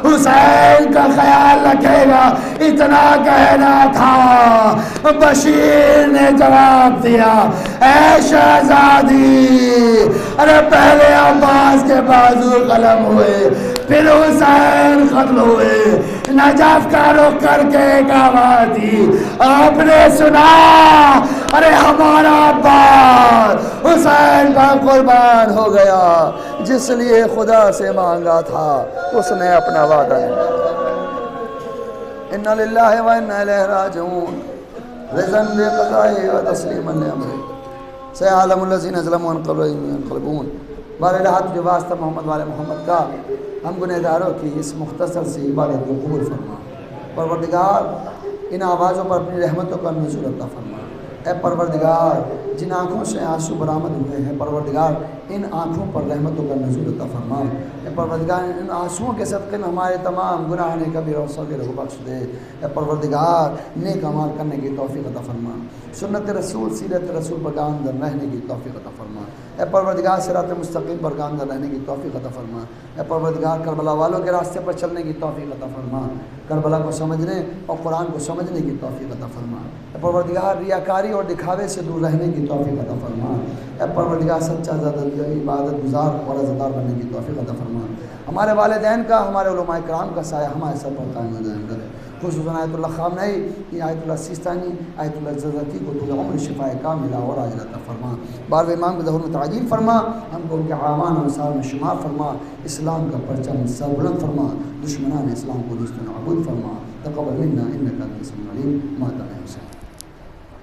हुसैन का ख्याल रखेगा, इतना कहना था। बशीर ने जवाब दिया ऐ शहजादी अरे पहले अब्बास के बाजू कलम हुए फिर हुसैन कत्ल हुए। नजफ का रुख करके एक आवाज़ दी आपने सुना अरे हमारा अब्बास हुसैन पर कुर्बान हो गया, जिसलिए खुदा से मांगा था उसने अपना वादा इन्ना लिल्लाहि व इन्ना इलैहि राजिऊन रिज़न बिक़ज़ाइ व तस्लीमन लिअम्रिही सयअलमुल लज़ीना ज़लमू अन्ना यन्क़लिबून। बारहात के वास्ता मोहम्मद वाले मोहम्मद का हम गुनहगारों की इस मुख्तसर सी इबादत को कबूल फरमा। परवरदिगार इन आवाज़ों पर अपनी रहमतों का नुज़ूल अता फरमा। ए परवरदिगार जिन आँखों से आंसू बरामद हुए हैं परवरदिगार इन आँखों पर रहमतों का नुज़ूल अता फरमा। ए परवरदिगार इन आंसुओं के सदक़े में हमारे तमाम गुनाह ने कबीरा और सग़ीर को बख्श दे। ए परवरदिगार नेक अमाल करने की तौफ़ीक़ अता फरमा, सुन्नत रसूल सीरत रसूल पर गामदर रहने की तौफ़ीक़ अता फरमा। ए परवरदिगार सिरात मुस्तक़ीम पर गामदर रहने की तौफ़ीक़ अता फरमा। ए परवरदिगार करबला वालों के रास्ते पर चलने की तौफ़ीक़ अता फरमा, करबला को समझने और कुरान को समझने की तौफ़ीक़ अता फरमा। ए परवरदिगार रियाकारी और दिखावे से दूर रहने की तौफ़ीक़ अता फरमा। ए परवरदिगार सच्चा इबादत गुज़ार और अज़ादार बनने की तौफ़ीक़ अता फरमा। हमारे वालिदैन का हमारे उलमाए किराम का साया हमारे सर पर कायम दायम करे। खुसूसन आयतुल्लाह ख़ामनई आयतुल्लाह सिस्तानी आयतुल्लाह ज़ज़की को तूल उम्र शिफ़ाए कामिला और आजिला अता फरमा। बारवे इमाम के ज़हूर में ताजील फरमा, हमको उनके आमान और अंसार में शुमार फरमा, इस्लाम का परचम सर बुलंद फरमा, दुश्मनान इस्लाम को दुश्मन नाबूद फरमा। तक़ब्बल मिन्ना इन्नका अंतस समीउल अलीम। माता हुसैन।